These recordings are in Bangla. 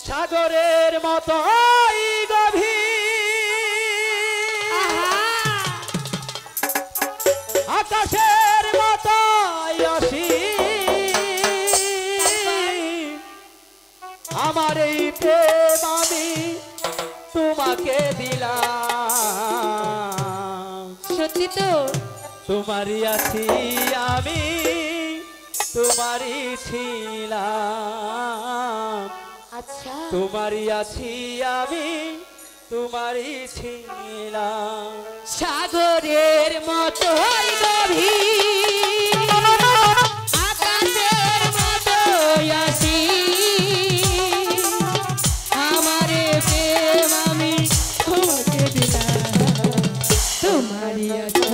সাগরের মতো গভীর, আকাশের মতো অসীম, আমার এই প্রেম আমি তোমাকে দিলাম। সত্যি তো? তোমারই আছি আমি, তোমারই ছিলাম। আচ্ছা, তোমারই আছি আমি, তোমারই ছিলাম। সাগরের মতো গভীর, আকাশের মতো অসীম, আমার প্রেম আমি তোমাকে দিলাম। তোমারই আছি।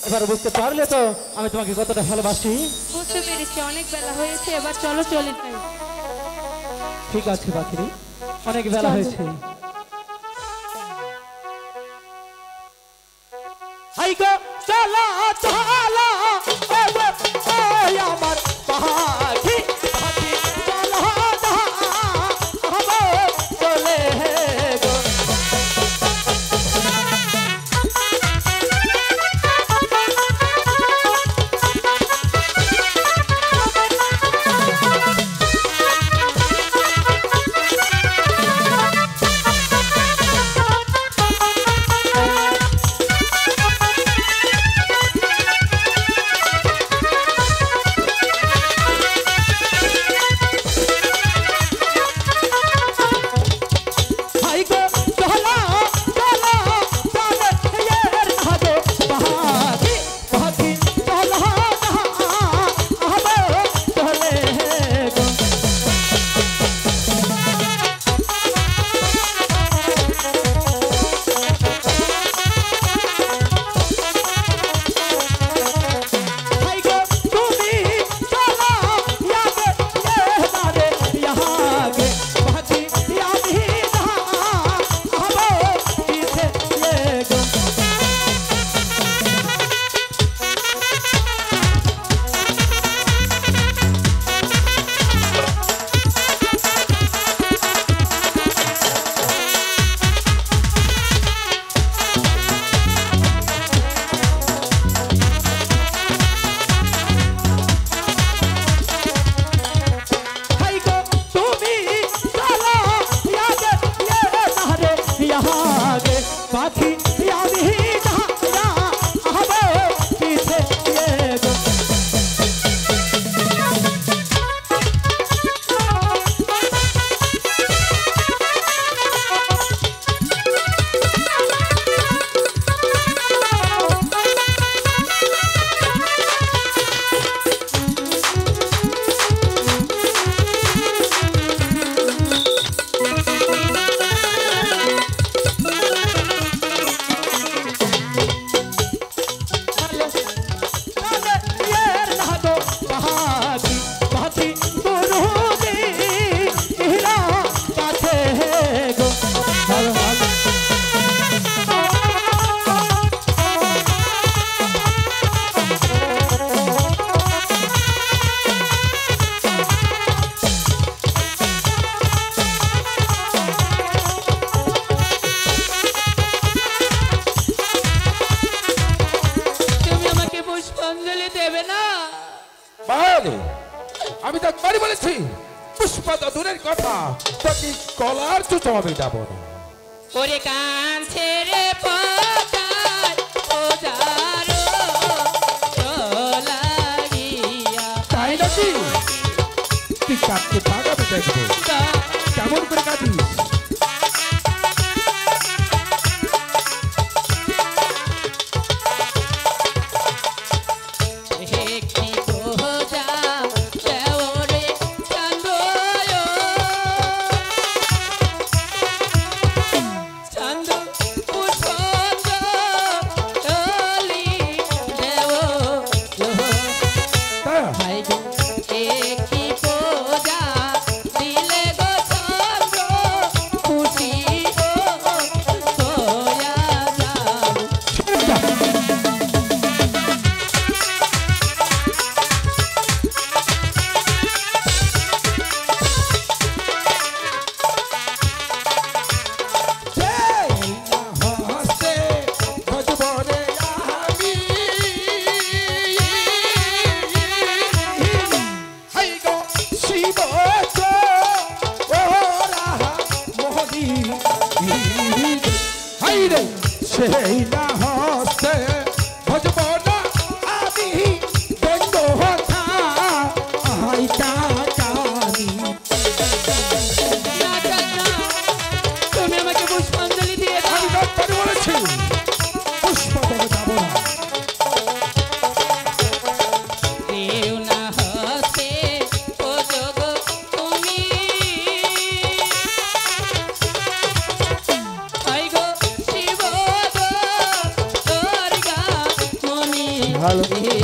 এবার বুঝতে পারলে তো আমি তোমাকে কতটা ভালোবাসি। বুঝতে পেরেছি, অনেক বেলা হয়েছে, এবার চলো চলে যাই। ঠিক আছে পাখিরি, অনেক বেলা চলো। হয়েছে। হাই গো চলো চলো ও গো ওই আমার পাখি পাখি চলো না আমো চলে গো। হাই গো চলো চলো চলে এর না গো পাখি পাখি চলো না আমো চলে গো। হাই গো তুমি চলো ইয়াগে এ নারে ইয়াগে পাখি ইয়ামি না আমো পিছে গো। হাই গো তুমি চলো ইয়াগে এ নারে ইয়াগে পাখি ইয়ামি না আমো পিছে গো। চলে এর না গো পাখি পাখি গুরুজি ইহরা কাছে গো। তুমি আমাকে পুষ্পাঞ্জলি দেবে না? বারে আমি তো একবারই বলেছি পুষ্পা দূরের কথা তোকে কলার চুচো আমি যাবো না। ওরে কান ছেড়ে পদার ওজারো লাগিয়া তাই নাকি তুই কাঁদতে ভাগাবে দেখবো কেমন করে কাঁদিস। একটি খোঁজা দেওরে চান্দয় চান্দ পুষ্পঞ্জ তলি দেও তাই হাই গো একটি খোঁজা দিলে গো চন্দ্র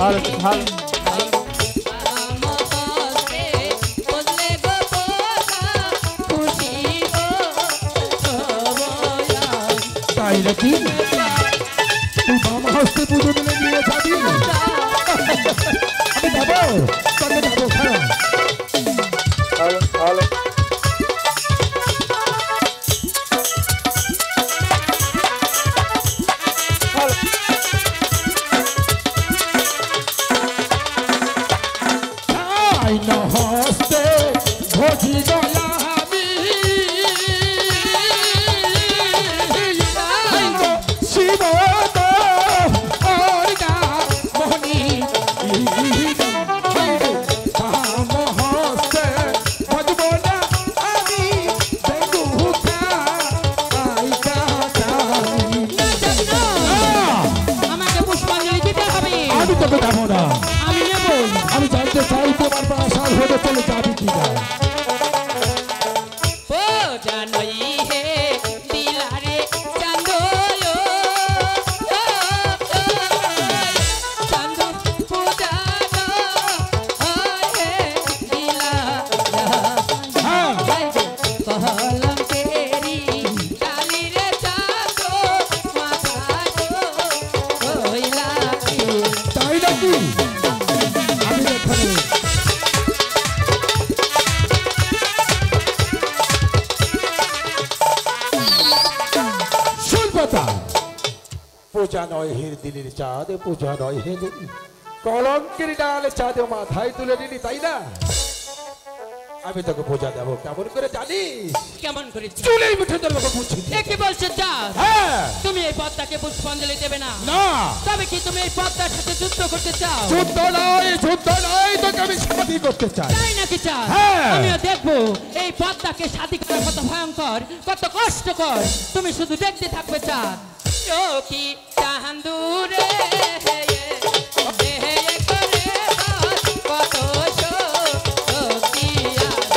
ভালো ভালো তাই নাকি তুই মামা হস্তে পুজো দিলে নিয়ে যাবি আমি যাবো তোকে যাবো খারাপ ভালো ভালো হস্তে ভোজি দয়া আমি শিব মোহনী হস্তে ভজব না আমি আমাকে পুষ্পাঞ্জলি দিতে হবে। আমি তোকে যাবো না, আমি নেব। আমি জানতে চাই তোমার প্রাসাদ হতে চলে যাবি কি না। ও জানই হে দিলারে চাঁদ চাঁদ পূজানো হে দিলা কলম তেরি কালি রে চাঁদ মাথা হইলা তাই নাকি আমি এখানে পূজা নয় হের দিনের চাঁদ, পূজা নয় হে কলঙ্কের ডাল চাঁদ মাথায় তুলে নিলি তাই না? আমি তোকে পূজা দেবো কেমন করে জানিস? কেমন করে চুলের মুঠে তোর বাবা বুঝছি। কি বলছো চাঁদ? হ্যাঁ তুমি এই পদ্মাকে পুষ্পাঞ্জলি দেবে না? না। তবে কি তুমি এই পদ্মার সাথে যুদ্ধ করতে চাও? যুদ্ধ নয় তোকে আমি শাদি করতে চাই। তাই নাকি চাঁদ? হ্যাঁ। আমিও দেখবো এই পদ্মাকে শাদি করা কত ভয়ঙ্কর, কত কষ্টকর। তুমি শুধু দেখতে থাকবে চাঁদ। ও কি চাঁদুরে কত শক্তি আছে।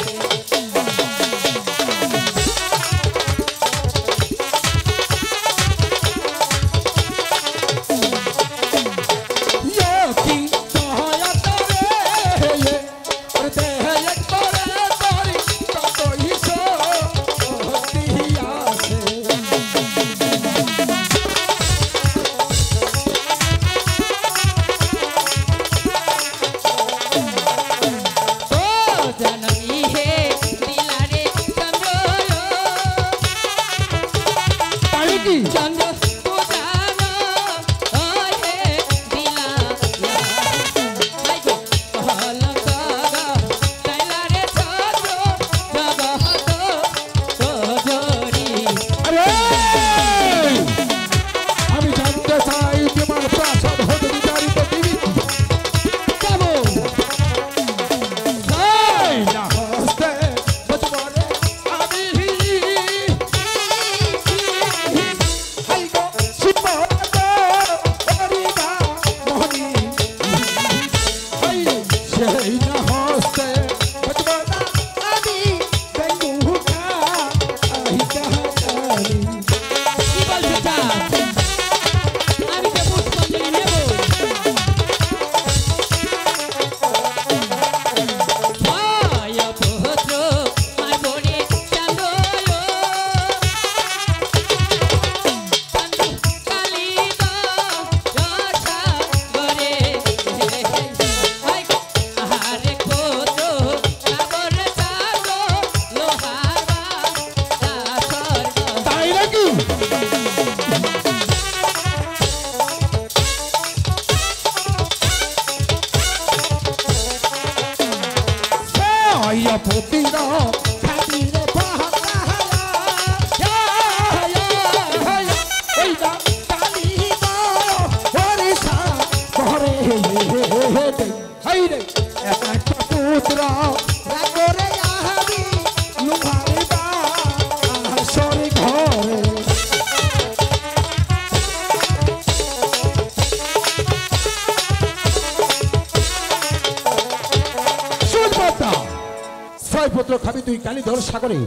পুত্র খাবি তুই কালীধর সাগরে,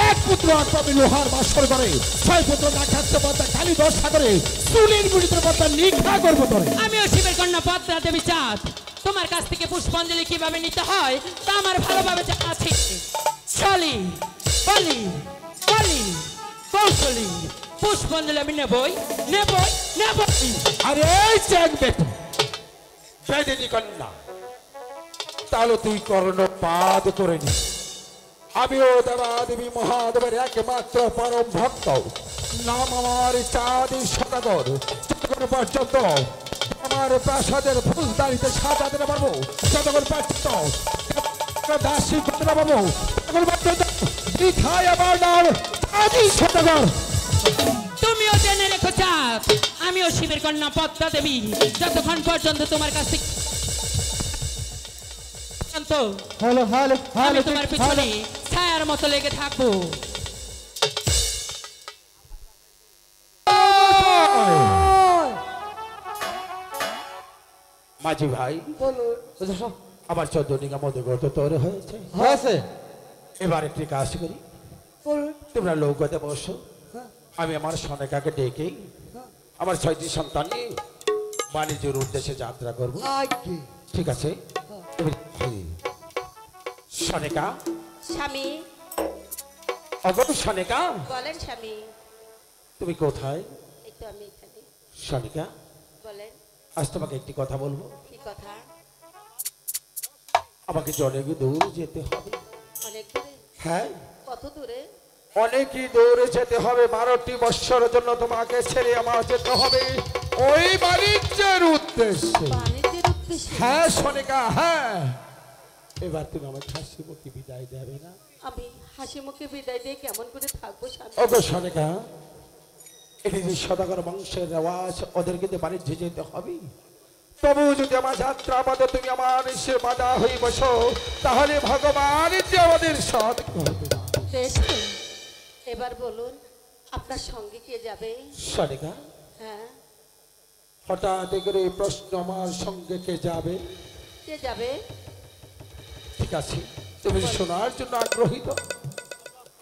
এক পুত্র আর পাবি লোহার বাসর করে, ছয় পুত্র না খাচ্ছে পদ্মা কালীধর সাগরে, চুলের গুড়িতে পদ্মা নিঘা করবো তোরে। আমিও শিবের কন্যা পদ্মা দেবী চাঁদ, তোমার কাছ থেকে পুষ্পাঞ্জলি কিভাবে নিতে হয় তা আমার ভালোভাবে জানা আছে। চলি বলি বলি কৌশলী পুষ্পাঞ্জলি আমি নেবই নেবই নেবই। আরে চ্যাং বেটা বেদিনী কন্যা, তাহলে তুই কর্ণপাত করে নি। আমিও দেবাদেবী মহাদেবের একমাত্র পরম ভক্ত, নাম আমার চাঁদি সদাগর। যতক্ষণ পর্যন্ত আমার প্রাসাদের ফুলদানিতে সাজাতে না পারবো, যতক্ষণ পর্যন্ত দাসী করতে না পারবো, ততক্ষণ পর্যন্ত দীঘায় আমার নাম চাঁদি সদাগর। তুমিও জেনে রেখো চাঁদ, আমিও শিবের কন্যা পদ্মা দেবী, যতক্ষণ পর্যন্ত তোমার কাছ থেকে হ্যালো হ্যালো আমি হ্যালো তোমার পিছনে ছায়ার মতো লেগে থাকবো। মাঝি ভাই বলো আমার চন্দ্রনিকা মধ্যগত তৈরি হয়েছে, হয়েছে এবার একটি কাজ করি, তোমরা নৌকাতে বসো, আমি আমার সনেকাকে ডেকে আমার 6টি সন্তান নিয়ে বাণিজ্যের উদ্দেশ্যে যাত্রা করবো। ঠিক আছে? সনেকা, স্বামী অগম সনেকা, বলেন স্বামী। তুমি কোথায়? এই তো আমি এখানে। সনিকা, বলেন আজ তোমাকে একটি কথা বলবো। কি কথা? আমাকে অনেক দূর যেতে হবে। অনেক দূরে? হ্যাঁ, কত দূরে? অনেকই দূরে যেতে হবে। 12টি বৎসরের জন্য তোমাকে ছেড়ে আমার যেতে হবে ওই বাণিজ্যের উদ্দেশ্যে। বাণিজ্যের উদ্দেশ্যে? হ্যাঁ সনিকা, হ্যাঁ। এবার তুমি আমাকে হাসি মুখে বিদায় দেবে না? আমি হাসি মুখে বিদায় দিয়ে কেমন করে থাকবো স্বামী? ওগো সনিকা, এটি যে সদাগর বংশের রেওয়াজ, ওদের কিন্তু বাণিজ্যে যেতে হবে। তবু যদি আমার যাত্রা বাদে তুমি আমার সে বাধা হয়ে বসো, তাহলে ভগবান যে আমাদের সাথ করবে না। বেশ তো। এবার বলুন আপনার সঙ্গে কে যাবে? সনিকা, হ্যাঁ, হঠাৎ করে এই প্রশ্ন, আমার সঙ্গে কে যাবে? কে যাবে? ঠিক আছে, তুমি শোনার জন্য আগ্রহী তো?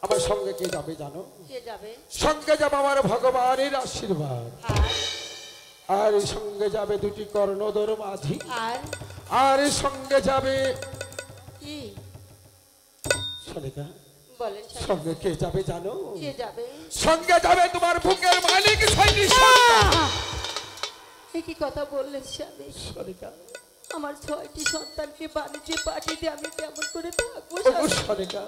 আমার সঙ্গে কে যাবে জানো? কে যাবে? সঙ্গে যাবে আমার ভগবানের আশীর্বাদ, আর আর এই সঙ্গে যাবে 2টি কর্ণধর মাঝি, আর আর এই সঙ্গে যাবে কি? সনিকা, বলেন স্বামী। সঙ্গে কে যাবে জানো? কে যাবে? সঙ্গে যাবে তোমার বুকের মালিক 6টি সন্তান। এ কি কথা বললেন স্বামী? সনিকা, আমার 6টি সন্তানকে বাণিজ্যে পাঠিয়ে দিয়ে আমি কেমন করে থাকবো ওগো স্বামী? সনিকা,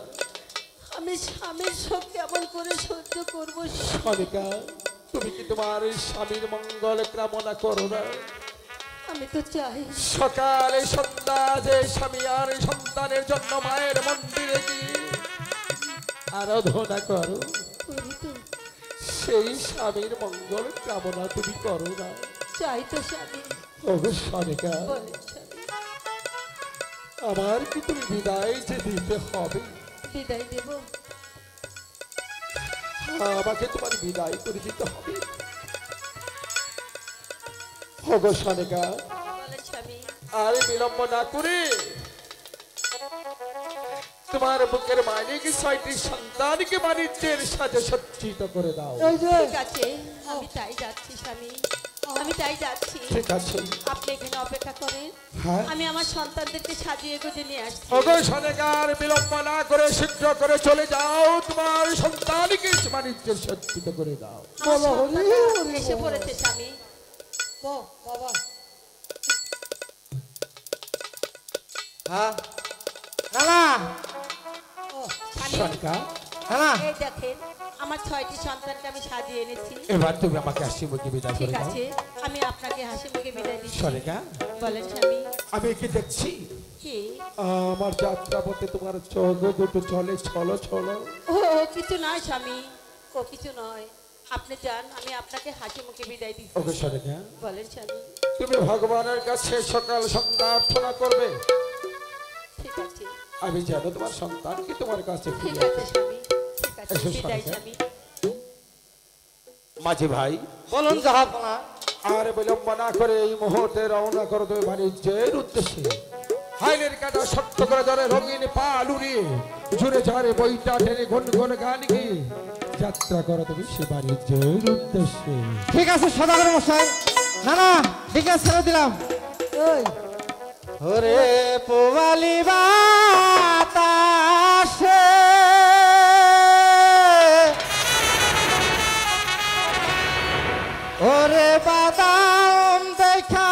আমি স্বামীর শোক কেমন করে সহ্য করবো? সনিকা, তুমি কি তোমার এই স্বামীর মঙ্গল কামনা করো না? আমি তো চাই সকালে সন্ধ্যা যে স্বামী আর এই সন্তানের জন্য মায়ের মন্দিরে গিয়ে আরাধনা করো, করি তো, সেই স্বামীর মঙ্গল কামনা তুমি করো না? চাই তো স্বামী। ওগো সনিকা, বলেন স্বামী। আমার কি তুমি বিদায় যে দিতে হবে? বিদায় দেব? আমাকে তোমার বিদায় করে দিতে হবে। ওগো সনিকা, বলেন স্বামী। আর বিলম্ব না করে তোমার বুকের মালিক 6টি সন্তানকে বাণিজ্যের সাথে সজ্জিত করে দাও। ঠিক আছে, আমি তাই যাচ্ছি স্বামী, আমি তাই যাচ্ছি। ঠিক আছে, আপনি এখানে অপেক্ষা করেন, হ্যাঁ। আমি আমার সন্তানদেরকে সাজিয়ে গুজে নিয়ে আসছি। ওগো সনেকার বিলম্ব না করে শীঘ্র করে চলে যাও, তোমার সন্তানকে বাণিজ্যের সজ্জিত করে দাও। আমার সন্তানরা এসে পড়েছে স্বামী। বাবা হ্যাঁ না না স্বামী, সনিকা, হ্যাঁ এই দেখেন আমার 6টি সন্তানকে আমি সাজিয়ে এনেছি। এবার তুমি আমাকে হাসি মুখে বিদায় করে ঠিক দাও। আছে, আমি আপনাকে হাসি মুখে বিদায় দিচ্ছি। সনিকা, বলেন স্বামী। আমি কি দেখছি কি? আমার যাত্রা পথে তোমার চোখ দুটো চলে ছলো ছলো। ও কিছু নয় স্বামী, ও কিছু নয়। আপনি যান, আমি আপনাকে হাসি মুখে বিদায় দিচ্ছি। ওগো সনিকা, বলেন স্বামী। তুমি ভগবানের কাছে সকাল সন্ধ্যা প্রার্থনা করবে, ঠিক আছে, আমি যেন তোমার সন্তানকে তোমার কাছে ঠিক ফিরিয়ে আছে আনি। স্বামী, ঠিক আছে। এসো বিদায় সনিকা। স্বামী। মাঝি ভাই, বলুন জাহাপনা। আর বিলম্ব না করে এই মুহূর্তে রওনা করো তুমি বাণিজ্যের উদ্দেশ্যে। আইনের কাটা সত্য করে ধরে রঙিন পা লুড়িয়ে জুড়ে ঝরে বইটা টেনে ঘন ঘন গান গিয়ে যাত্রা করো তুমি সে বাণিজ্যের উদ্দেশ্যে। ঠিক আছে সদাগর মশাই, না না ঠিক আছে ছেড়ে দিলাম। ওরে পোয়ালি বাতাসে ওরে বাদাম দেখা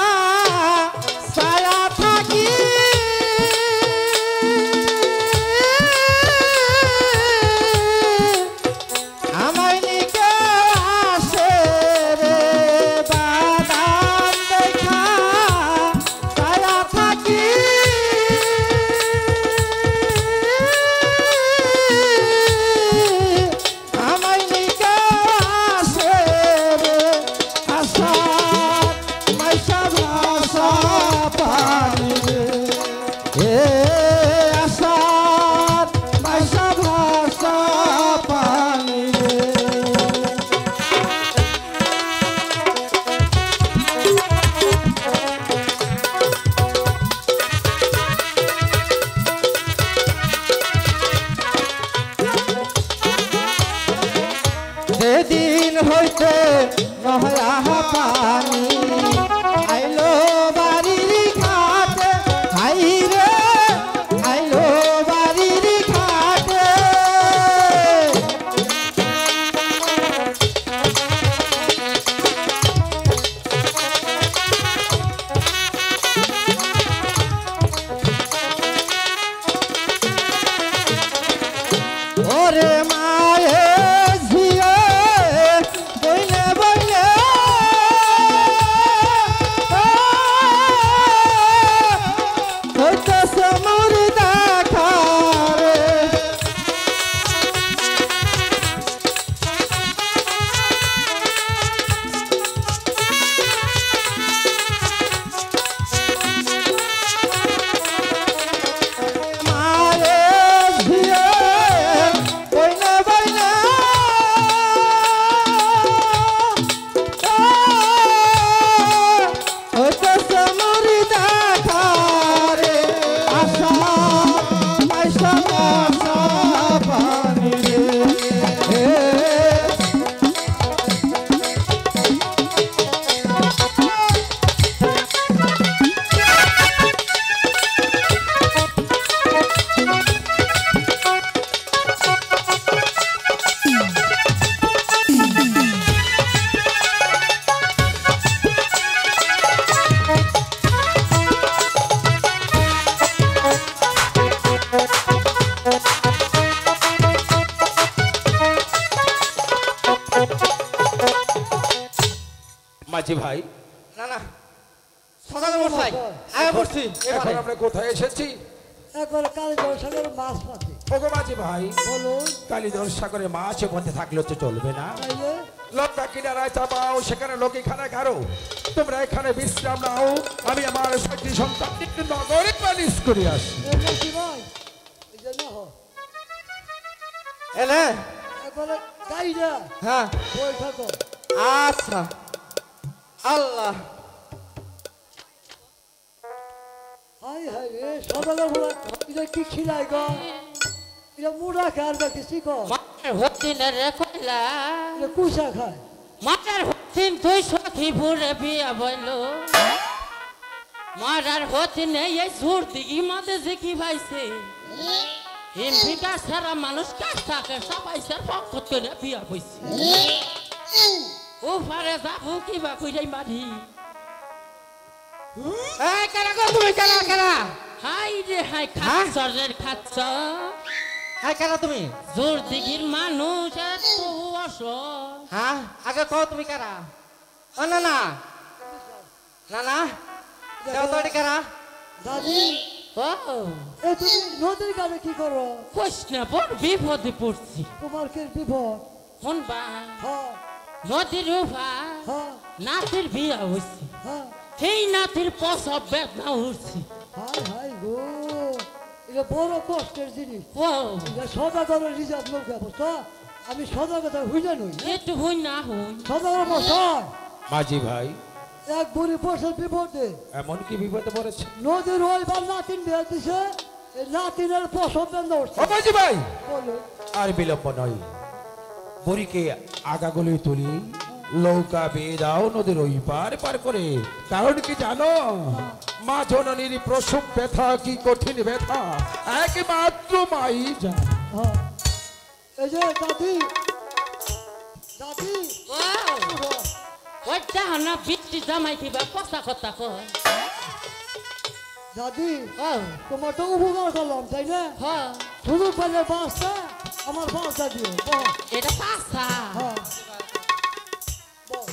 ছায়া থাকি আমায় নিকে আসে রে বাদাম দেখা ছায়া থাকি আমায় নিকে আসে রে আশা মাইশা ভাষা পানি রে আশা মাইশা ভাষা পানি রে। সেদিন হইতে নহয়া পানি আইলো বাড়ির ঘাটে, হাইরে আইলো বাড়ির ঘাটে। ওরে মায়ে ঝিয়ে বইলে বইলে হইতেছে মোর দেখা রে। মায়ে ঝিয়ে বইলে বইলে হইতেছে মোর দেখা রে। আশা পয়সা পয়সা পানি রে। মাঝি ভাই, না না সদাগর মশাই আগে পড়ছি এখন আমরা কোথায় এসেছি? একবার কালীধর সাগরে মাছ পাচ্ছে। ওগো মাঝি ভাই, বলুন কালীধর সাগরে মাছ বন্ধে থাকলে তো চলবে না। তাইলে লঙ্কা কিনারায় চাপাও, সেখানে লোকে খানা খারো, তোমরা এখানে বিশ্রাম নাও, আমি আমার শক্তি সন্তান একটু নগরে পালিশ করে আসি। এ নাকি ভাই এই যে না হয় এনে একবারে গাইডা হ্যাঁ বই থাকো। আচ্ছা আল্লাহ হাই হাই রে সদাগর বলা এটা কি খিলাই গো, এটা মুড়া খার বা কিছু গো, মাটার হতিন রে কইলা এটা কুসা খায়। মাটার হতিন তুই সখী ভুরে বিয়া বইল মারার হতিনে এই ঝুর দিঘি মাঝে যে কি ভাইছে হিমফিকা সারা মানুষ কাজ থাকে সবাইছে পক্ষ করে বিয়া বইছে ও পারে যাবো কিবা কইরাই মারি এই কারা গো তুমি কারা কারা হাই রে হাই খাচ্ছরের খাচ্ছ এই কারা তুমি জোর দিঘির মানুষ এত অসহায় হ্যাঁ আগে কও তুমি কারা ও না না না না দেওতাড়ি কারা দাদি ও এ তুমি নদীর গানে কি করো? কইস না বড় বিপদে পড়ছি তোমার কে বিপদ? শুনবা হ্যাঁ নদীর উভা হ্যাঁ নাতির বিয়া হইছে হ্যাঁ সেই নাতির প্রসব বেদনা উঠছে হাই হাই গো, এটা বড় কষ্টের জিনিস। ও এটা সদাগরের রিজার্ভ লোক বুঝছো, আমি সদাগর হইলে নই। একটু হই না হই সদাগর মশাই মাঝি ভাই, এক বুড়ি পড়ছে বিপদে। এমন কি বিপদে পড়েছে? নদীর ওই বার নাতিন বিয়ে দিছে, এই নাতিনের পছন্দ উঠছে। ও মাঝি ভাই, বলো আর বিলম্ব নয়, বুড়িকে আগাগুলি তুলি নৌকা বেয়ে দাও নদীর ওই পার পার করে। কারণ কি জানো, মা জননীর প্রসব ব্যথা কি কঠিন ব্যথা একমাত্র মাই জানে। হ্যাঁ। এই যে দাদি দাদি ওটা না বৃষ্টি জামাই দিবা কথা কথা কয় দাদি ও তোমার তো উপকার করলাম তাই না? হ্যাঁ শুধু পেলে বাঁচটা আমার বাঁচটা দিও। বল। এটা পাসা হ্যাঁ বল।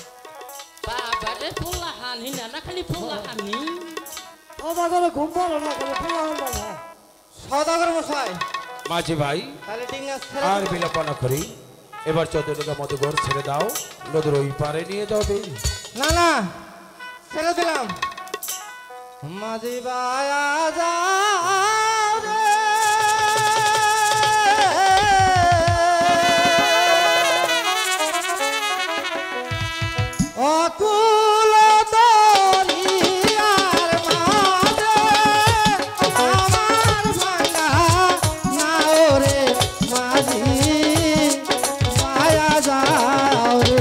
বাবারে পোলা হানি না খালি পোলা হানি আদা করে ঘুম পাড়ো না করে ফেলা না। সদাগর মশাই মাঝি ভাই, তাহলে ডিঙ্গা আর বিলম্ব না করি, এবার 14 টাকা মতো ঘর ছেড়ে দাও, নদীর ওই পারে নিয়ে যাবে। না না ছেড়ে দিলাম। মাঝি বায়া যাও রে, অকুল দরিয়ার মাঝে আমার ভাঙা নাও রে, মাঝি বায়া যাও রে।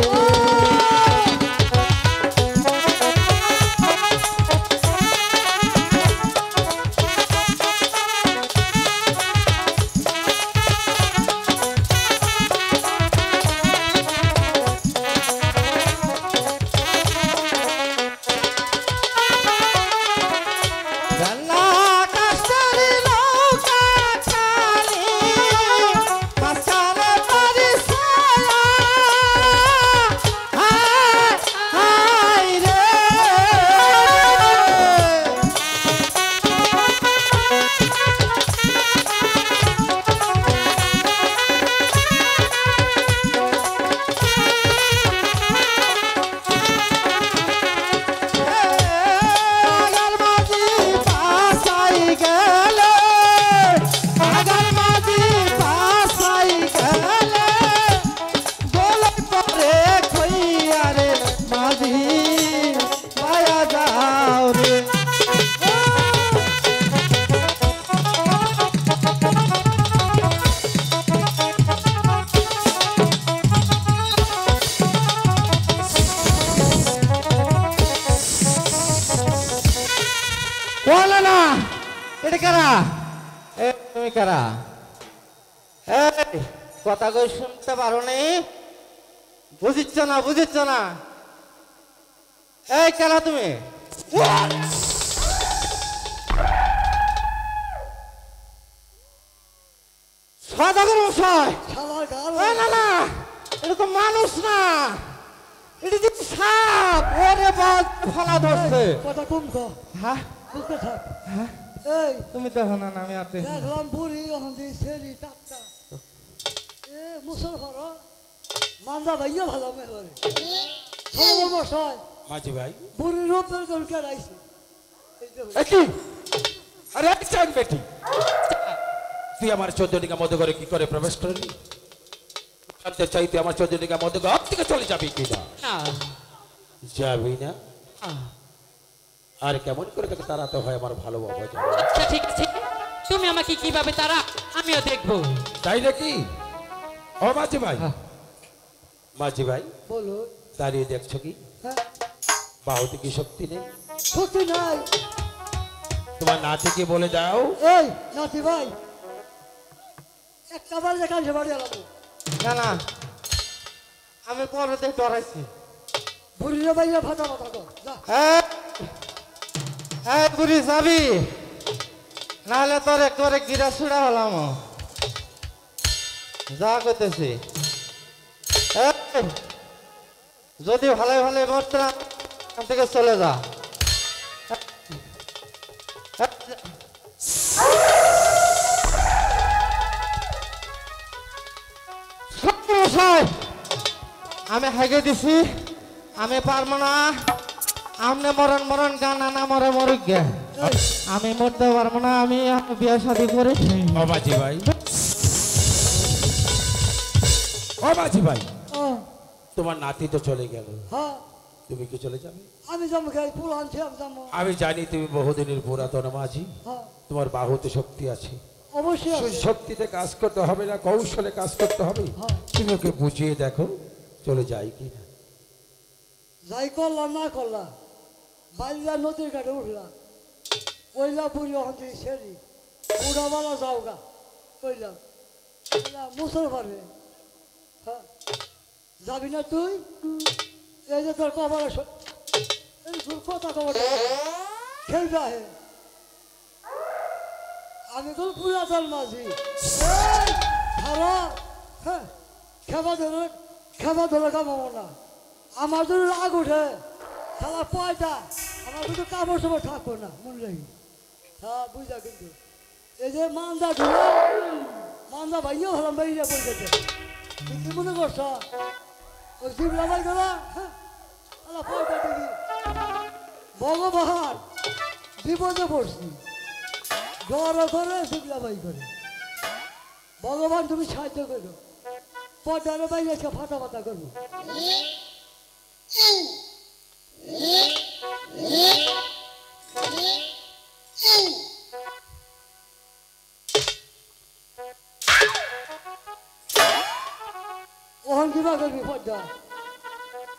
গলা কাস্তারি নৌকা চালি, মাঝখানে পারিছায়া, হায় হায় রে। আগার মাঝি পাসাই গেলে, আগার মাঝি পাসাই গেলে, গোলে পরে খইয়া রে, মাঝি বায়া যাও রে। বলো না এটা কারা? তুমি কারা? এই কথা কই শুনতে পারো নি? বুঝিচ্ছ না বুঝিচ্ছ না? এই কারা তুমি? সদাগর মশাই, শালার গাল এই না না, এটা তো মানুষ না, এটা যে সাপ। ওরে বাদ ফলা ধরছে। কথা কম কর। হ্যাঁ বুঝতে থাক। এই তুমি দেখো না না, আমি আর দেখি না। দেখলাম বুড়ি ওখান দিয়ে ছেড়ি টাকটা এ মুসল ভর মান্দা ভাইয়া ভালো মেহরে মশাই মাঝি ভাই, বুড়ি রোপের করে কেড়াইছে। কি? আরে চান বেটি, তুই আমার 14 টাকা মতো করে কি করে প্রবেশ করলি? জানতে চাই তুই আমার 14 টাকা মতো ঘর থেকে চলে যাবি কিনা? না যাবি না? আর কেমন করে তোকে তাড়াতে হয় আমার ভালো বাবা জানে। আচ্ছা ঠিক আছে তুমি আমাকে কিভাবে তারা আমিও দেখবো তাই নাকি? ও মাঝি ভাই, মাঝি ভাই, বলো। দাঁড়িয়ে দেখছো কি? হ্যাঁ বাহুতে কি শক্তি নেই? সত্যি নাই। তোমার নাতিকে বলে দাও এই নাতি ভাই একটা বার দেখান সে বাড়ি আলাবো। না না, আমি পরে ডরাইছি। বুড়িরে ভাইয়া ফাটা মাথা কর যা। এই বুড়ি যাবি, নাহলে তোর একবারে গিরা ছুড়া হলাম। যা করতেছি, যদি ভালো ভালো মরতে না এখান থেকে চলে যা। মশাই, আমি হাগে দিছি, আমি পারবো না। আমনে মরণ মরণ গান আনা মরে মরুক গে, আমি মরতে পারবো না। আমি বিয়ে শাদি করেছি। ও মাঝি ভাই, ও মাঝি ভাই, ও তোমার নাতি তো চলে গেল, হ্যাঁ তুমি কি চলে যাবে? আমি যাবো খাই ফুল আনছি আমি যাবো। আমি জানি তুমি বহুদিনের পুরাতন মাঝি, হ্যাঁ তোমার বাহুতে শক্তি আছে। অবশ্যই সেই আছে। শক্তিতে কাজ করতে হবে না, কৌশলে কাজ করতে হবে। হ্যাঁ। তুমি ওকে বুঝিয়ে দেখো চলে যায় কি না। যাই করলাম না করলাম বাইলা নদীর ঘাটে উঠলাম কইলা বুড়ি হতে সেরি উড়াবালা যাও গা কইলাম মুসল পারবে। হ্যাঁ যাবি না তুই? এই যে তোর কবর কথা কবর খেলবে হে আমি তো পুরাতন মাঝি খারাপ। হ্যাঁ খেবা ধরে কামাবো না। আমার যদি রাগ উঠে খেলা পয়টা আমার কিন্তু কাপড় সাপড় থাকবো না মনে রাখি। হ্যাঁ বুঝা কিন্তু এই যে মান্দা ঢুলে মান্দা ভাইও হলাম বাইরে বলতেছে কি মনে করছ ওই শিবলা ভাই গেলা। হ্যাঁ খেলা পয়টা দেখি ভগবান বিপদে পড়ছি ঘরে ঘরে শিবলা ভাই করে। ভগবান তুমি সাহায্য করো পয়টারে বাইরে ফাটা ফাটা করবো। ওখান কিবা করবি পদ্মা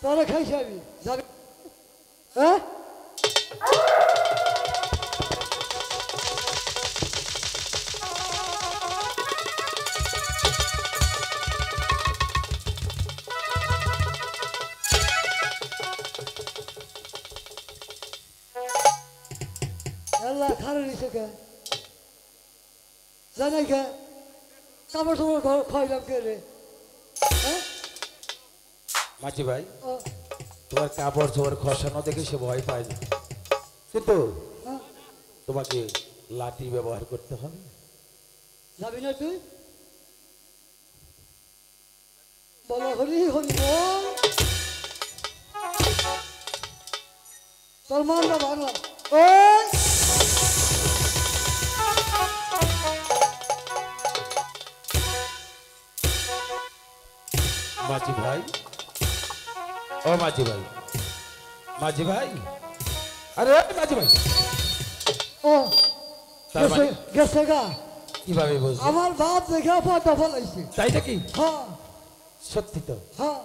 তোরা খাইছি আমি যাবি। হ্যাঁ আল্লাহ খারে নিছে কে জানাই কে কাপড় সাপড় খাইলাম কে রে। হ্যাঁ মাঝি ভাই, ও, তোমার কাপড় চোপড় খসানো দেখে সে ভয় পায় না, কিন্তু হ্যাঁ তোমাকে লাঠি ব্যবহার করতে হবে। যাবি না তুই? বলো হরি হরি বল তোর মানটা ভাঙলাম। ওই মাঝি ভাই, ও মাঝি ভাই, মাঝি ভাই, আরে মাঝি ভাই, ও তার মানে গেছে গা কিভাবে বুঝবো? আমার বাপ দেখে পয়টা ফলাইছে। তাই নাকি? হ্যাঁ সত্যি তো? হ্যাঁ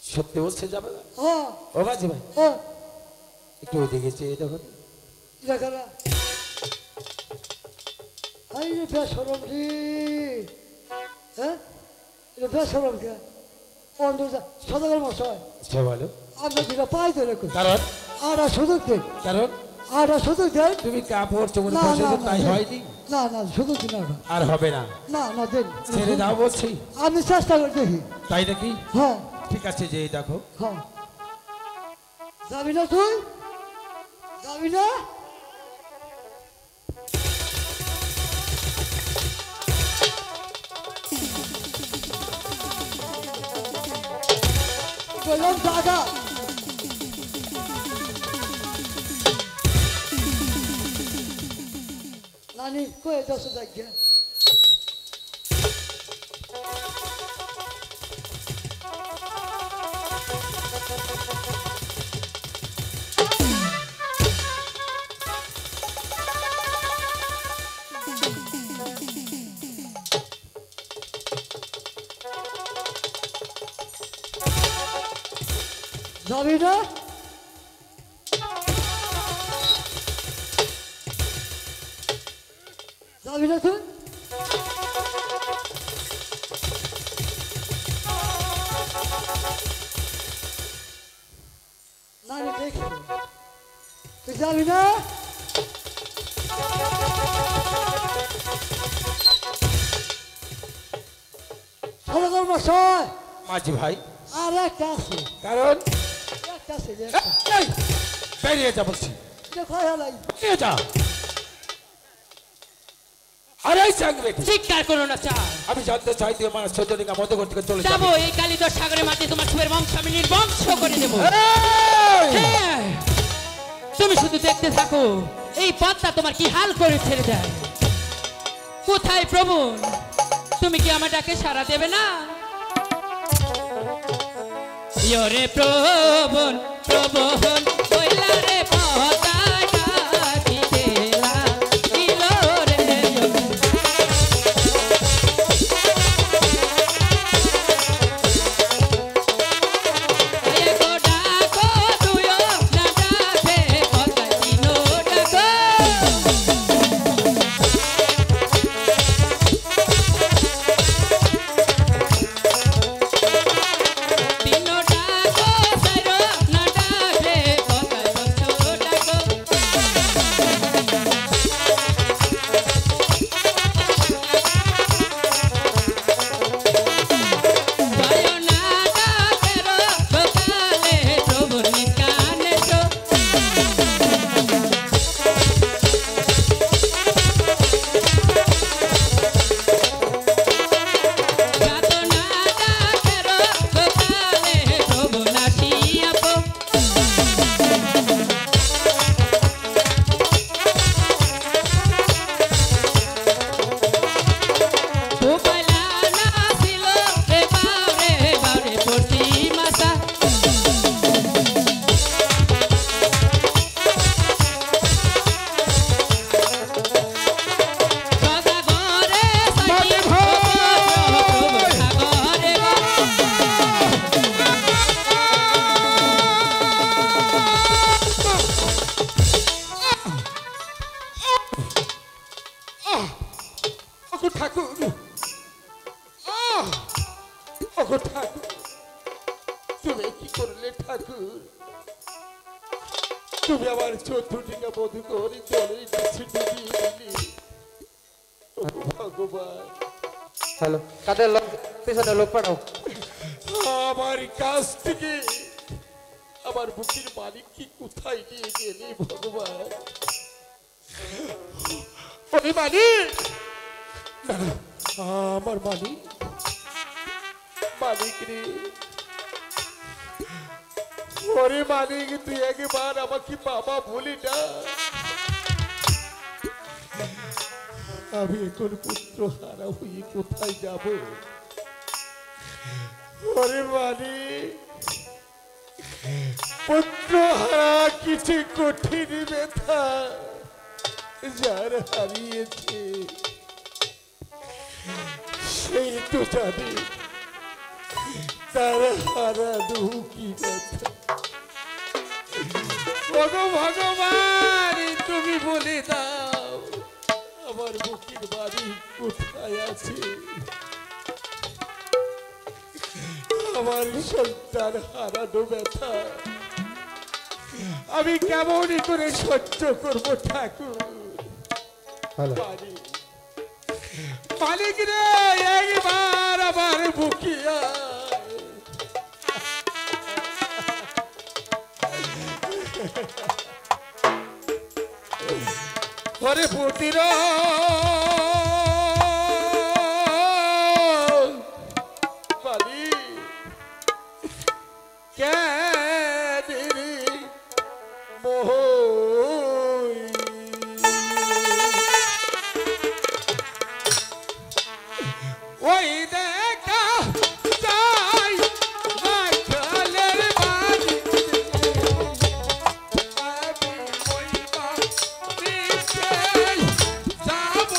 সত্যি বলছে যাবে না? হ্যাঁ ও মাঝি ভাই, ও একটু ওইদিকে চেয়ে দেখো। দেখা না হাই রে বেসরম রে। হ্যাঁ এটা বেসরম কে অন্ধ সদাগর মশাই আচ্ছা বলো আপনার যেটা পাই তো রেখো কারণ। আটা সুযোগ দেন কারণ আটা সুযোগ দেন। তুমি কাপড় চোপড় না খসে না তো তাই হয়নি, না না সুযোগ দিন আটা আর হবে না। না না দেন ছেড়ে দাও বলছি। আমি চেষ্টা করে দেখি। তাই নাকি? হ্যাঁ ঠিক আছে, যে দেখো। হ্যাঁ যাবি না তুই? যাবি না? বললাম দাদা নানি কয়ে দশ দেখে যাবি না? যাবি না তুই? না রে দেখি তুই যাবি না? সদাগর মশাই মাঝি ভাই, আর একটা আছে কারণ একটা আছে এই, বেরিয়ে যা বলছি, খয়ালাই বেরিয়ে যা। আরে চাক বেটি, চিৎকার করো না চা আমি জানতে চাই তুই আমার সৈনিকা মধ্যবর্তী চলে যাবো যাবে। এই কালিদর সাগরের মাঝে তোমার ছুয়ের বংশ আমি নির্বংশ করে দেবো। এই! হ্যাঁ, তুমি শুধু দেখতে থাকো এই পথটা তোমার কি হাল করে ছেড়ে দেয়। কোথায় প্রভু, তুমি কি আমার ডাকে সাড়া দেবে না? ইয়োরে প্রবণ প্রবণ কইলা রে পদাটা দিলা দিল রে এ গো ডাকো তুইও না ডাকে কথা দিনো ডাকো দিনো ডাকো সাইরো না ডাকলে কথা বলছো ডাকো বায়ো না ডাকেরো সকালে প্রভু নিকানে তো যাতো না ডাকেরো সকালে প্রভু নাচিয়া পো উপায়লা না ছিল রে বাউরে বাউরে পড়তি মাসা সদা ঘরে সাইয়ে প্রভু সাগরে গো ওগো ঠাকুর ওগো ঠাকুর তুমি কি করলে ঠাকুর তুমি আমার চতুর্দিকে বধু করে জলের কাছে ডুবিয়ে দিলি ওগো ভগবান হ্যালো কাদের লোক পিছনে লোক পাঠাও আমার কাছ থেকে আমার বুকের মালিক কি কোথায় নিয়ে গেলি ভগবান ওরে মালিক না, না, আমার মালিক মালিক রে ওরে মালিক তুই একবার আমাকে বাবা বলি না আমি এখন পুত্র হারা হয়ে কোথায় যাব ওরে মালিক পুত্র হারা কিছু কঠিন ব্যথা যার হারিয়েছে সেই তো জানে তার হারানো কি ব্যথা ওগো ভগবান তুমি বলে দাও আমার বুকের বাড়ি কোথায় আছে আমার সন্তান হারানো ব্যথা আমি কেমনই করে সহ্য করবো ঠাকুর হ্যালো মালিক মালিক রে একবার আমার বুকিয়া ওরে পুতির মালিক কেদিরি মোহ ওই দেখা যাই রাখালের বাড়ি আমি ওই বাড়িতে যাব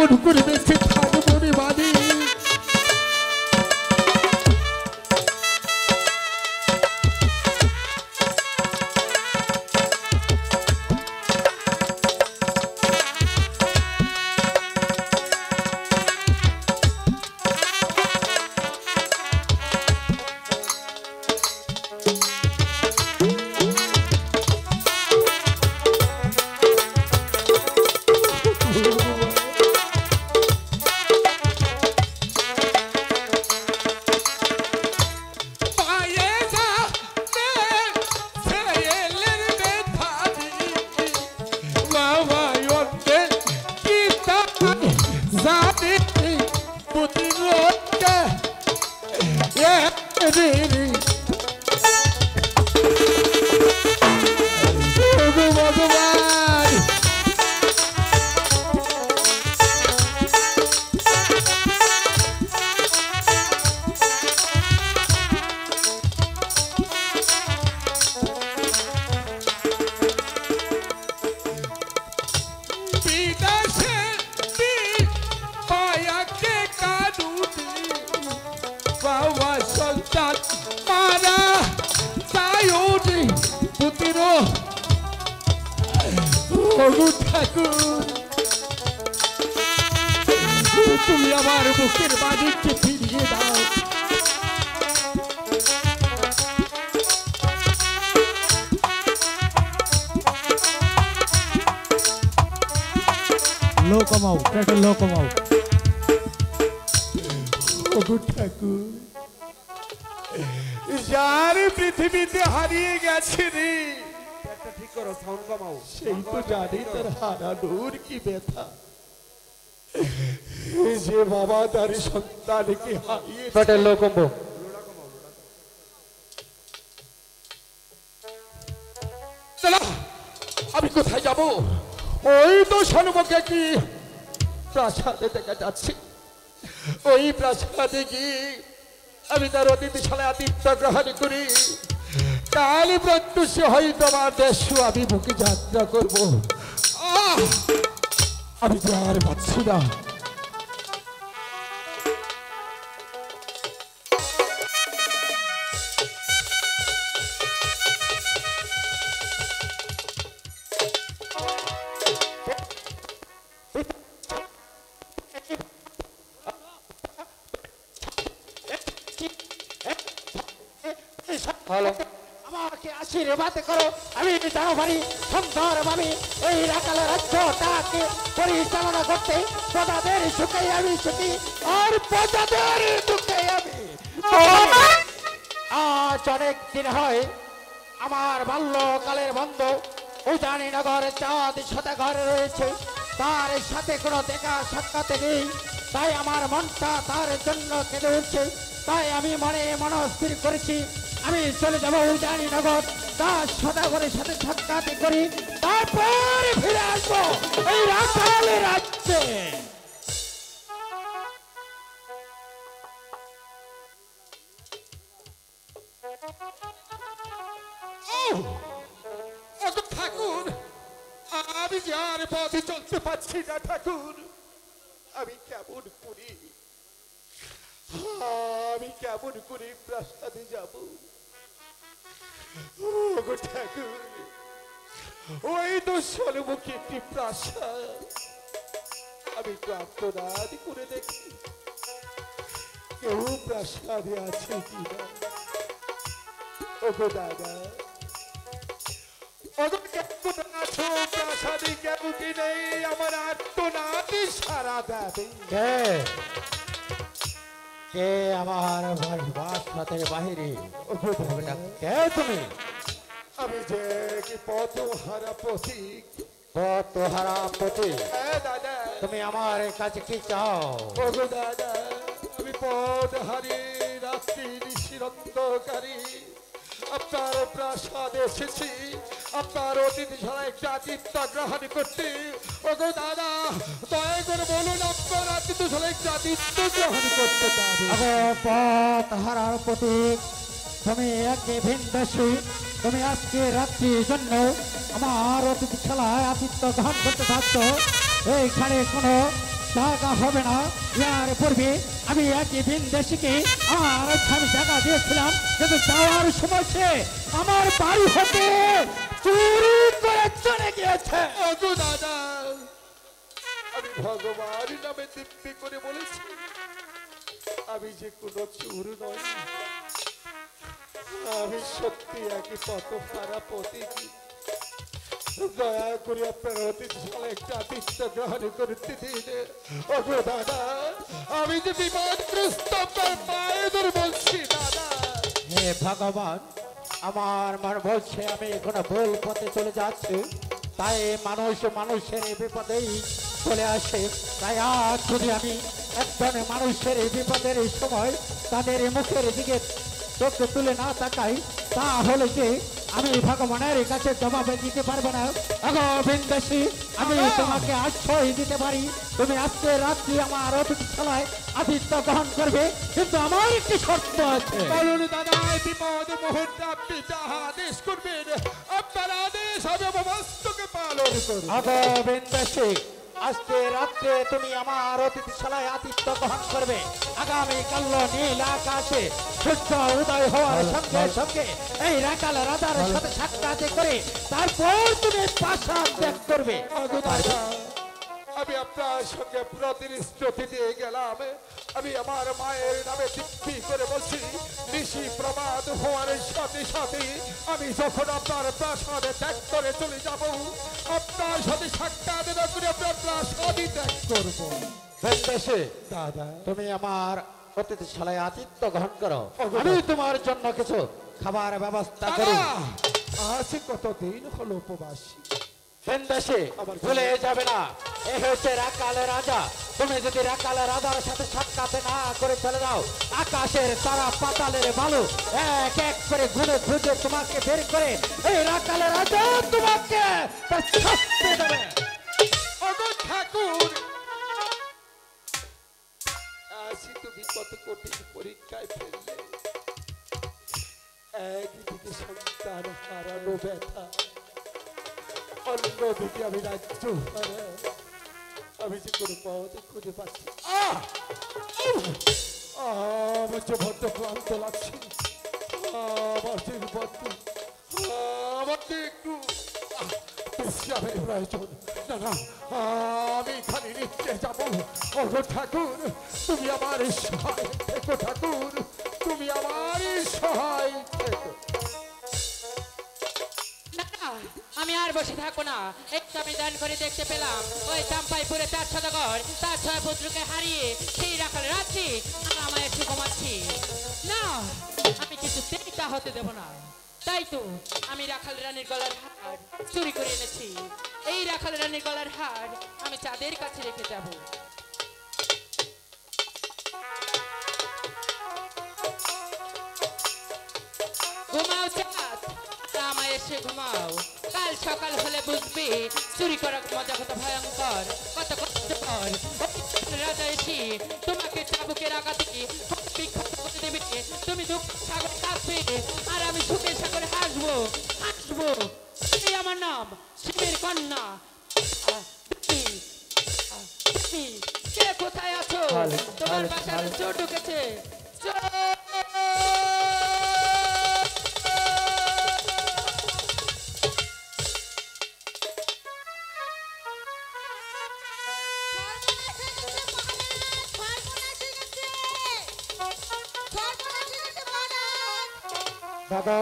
কেমন করে বেঁচে থাকবো রে মালিক। তুমি আমার বুকের মালিককে ফিরিয়ে দাও। লো কমাও, পেটে লো কমাও। ঠাকুর যার পৃথিবীতে হারিয়ে গেছে রে, ঠিক করো, সাউন্ড কমাও। সেই তো জানি তার হারানোর কি ব্যথা। যে বাবা তার সন্তানকে হারিয়ে পেটে লো কমবো। আমি কোথায় যাব? ওই তো সন্মুখে কি প্রাসাদে দেখা যাচ্ছে। ওই প্রাসাদে কি আমি তার অতিথিশালায় আতিথ্য গ্রহণ করি। কাল প্রত্যুষে হয়তো আমার দেশ আমি বুকে যাত্রা করব। আমি যে আর পাচ্ছি না। আমাকে আশীর্বাদ করো, আমি জানো পারি সুন্দর ভাবে এই রাখাল রাজ্যটাকে পরিচালনা করতে। প্রজাদের সুখে আমি সুখী, আর প্রজাদের দুঃখে আমি। আজ অনেক দিন হয় আমার বাল্যকালের বন্ধু উজানিনগর চাঁদ সাথে ঘরে রয়েছে, তার সাথে কোনো দেখা সাক্ষাৎ নেই। তাই আমার মনটা তার জন্য কেঁদে উঠছে। তাই আমি মনে মনস্থির করেছি আমি চলে যাবো উজানিনগর, তার সদাগরের সাথে সাক্ষাৎ করি, তারপর ফিরে আসবো এই রাখাল রাজ্যে। ঠাকুর, আমি যে আর পথে চলতে পারছি না ঠাকুর। আমি কেমন করি, আমি কেমন করে প্রাসাদে যাব? ওগো ঠাকুর, ওই তো সন্মুখে একটি প্রাসাদ। আমি একটু আত্মনাদ করে দেখি কেউ প্রাসাদে আছে কিনা। ওগো দাদা, ওগো কেমন আছো? প্রাসাদে কেউ কি নেই? আমার আত্মনাদই সারা দেবে। কে আমার বাসাতের বাহিরে? কে তুমি? আমি যে কি পথহারা পথিক। পথহারা পথিক? দাদা, তুমি আমার কাছে কি চাও? ওগো দাদা, আমি পথহারি রাত্রি নিশিরন্তকারী আপনার প্রাসাদে এসেছি আপনার অতিথিশালায় একটা আতিথ্য গ্রহণ করতে। ওগো দাদা, দয়া করে বলুন আপনার অতিথিশালায় একটা আতিথ্য গ্রহণ করতে পারবে? পথ হারার প্রতীক, তুমি একে ভিনদেশী। তুমি আজকে রাত্রির জন্য আমার অতিথিশালায় আতিথ্য গ্রহণ করতে চাচ্ছ। এইখানে কোনো জায়গা হবে না। ইয়ার পূর্বে আমি একই বিন্দেশিকে আমার স্বামী জায়গা দিয়েছিলাম, কিন্তু যাওয়ার সময় সে আমার বাড়ি হতে চুরি করে চলে গিয়েছে। ওগো দাদা, আমি ভগবান নামে দিব্যি করে বলেছি আমি যে কোনো চোর নয়, আমি সত্যি একই পথ খারাপ প্রতিদিন। দয়া করে আপনার অতিথিশালা একটা আতিথ্য গ্রহণ করতে দিন। ওগো দাদা, আমি যে বিপদগ্রস্ত আপনার পায়ে ধরে বলছি দাদা। হে ভগবান, আমার মন বলছে আমি কোনো ভুল পথে চলে যাচ্ছি, তাই মানুষ মানুষের এই বিপদেই চলে আসে। তাই আজ যদি আমি একজন মানুষের এই বিপদের এই সময় তাদের মুখের দিকে চোখ তুলে না তাকাই, তাহলে যে আমি ভগবানের কাছে জবাব দিতে পারবো না। আগো বিন্দাসী, আমি তোমাকে আশ্রয় দিতে পারি, তুমি আজকে রাত্রি আমার অতিথিশালায় আতিথ্য গ্রহণ করবে, কিন্তু আমার একটি শর্ত আছে। বলুন দাদা, এই বিপদ মুহূর্তে আপনি যাহা আদেশ করবেন আপনার আদেশ আমি মস্তকে পালন করব। আগো বিন্দাসী, আজকে রাত্রে তুমি আমার অতিথিশালায় আতিথ্য গ্রহণ করবে। আগামী কাল নীল আকাশে সূর্য উদয় হওয়ার সঙ্গে সঙ্গে এই রাকাল রাজার সাথে সাক্ষাৎ করে তারপর তুমি প্রাসাদ ত্যাগ করবে। ওগো দাদা, আমি আপনার সঙ্গে প্রতিশ্রুতি দিয়ে গেলাম, আমি আমার মায়ের নামে দিব্যি করে বলছি ঋষি প্রমাদ হওয়ার সাথে সাথে আমি যখন আপনার প্রাসাদে ত্যাগ করে চলে যাব, আপনার সাথে সাক্ষাৎ না করে আপনার প্রাসাদই ত্যাগ করব। বিন্দাসী, দাদা, তুমি আমার অতিথিশালায় আতিথ্য গ্রহণ করো, আমি তোমার জন্য কিছু খাবার ব্যবস্থা করি। আজ কতদিন হলো উপবাসী। বিন্দাসী, ভুলে যাবে না এ হচ্ছে রাকাল রাজা। তুমি যদি রাকাল রাজার সাথে সাক্ষাৎ না করে চলে যাও, আকাশের তারা পাতালের বালু এক এক করে ঘুরে ঘুরে তোমাকে বের করে এই রাকাল রাজা তোমাকে তার শাস্তি দেবে। ওগো ঠাকুর, আজ তুমি কত কঠিন পরীক্ষায় ফেললে। একদিকে সন্তান হারানো ব্যথা, অন্যদিকে আমি রাজ্য হারা। আমি যে কোনো পথ খুঁজে পাচ্ছি। আমার যে বড্ড ক্লান্ত লাগছে, আমার যে বড্ড আমার যে একটু বিশ্রামের প্রয়োজন। না না, আমি খালি নিতে যাবো। ওগো ঠাকুর, তুমি আমার সহায় থেকো। ঠাকুর, তুমি আমার সহায় থেকো। না, আমি আর বসে থাকবো না। একটু আমি দান করে দেখতে পেলাম ওই চাম্পাইপুরে 4 সদাগর তার 6 পুত্রকে হারিয়ে সেই রাখাল রাত্রি আমায় এসে ঘুমাচ্ছি। না, আমি কিছুতেই তা হতে দেব না। তাই তো আমি রাখাল রানীর গলার হার চুরি করে এনেছি। এই রাখাল রানীর গলার হার আমি চাঁদের কাছে রেখে যাব। ঘুমাও চাঁদ, আমায় এসে ঘুমাও। কাল সকাল হলে বুঝবে চুরি করার মজা কত ভয়ঙ্কর, কত কষ্টকর। রাজা এসে তোমাকে চাবুকের আঘাতে বিক্ষত করে দেবে, তুমি দুঃখ সাগরে কাঁদবে আর আমি সুখের সাগরে হাসবো হাসবো। এই আমার নাম শিবের কন্যা। তুমি কে কোথায় আছো? তোমার বাসায় চোর ঢুকেছে। দাদা,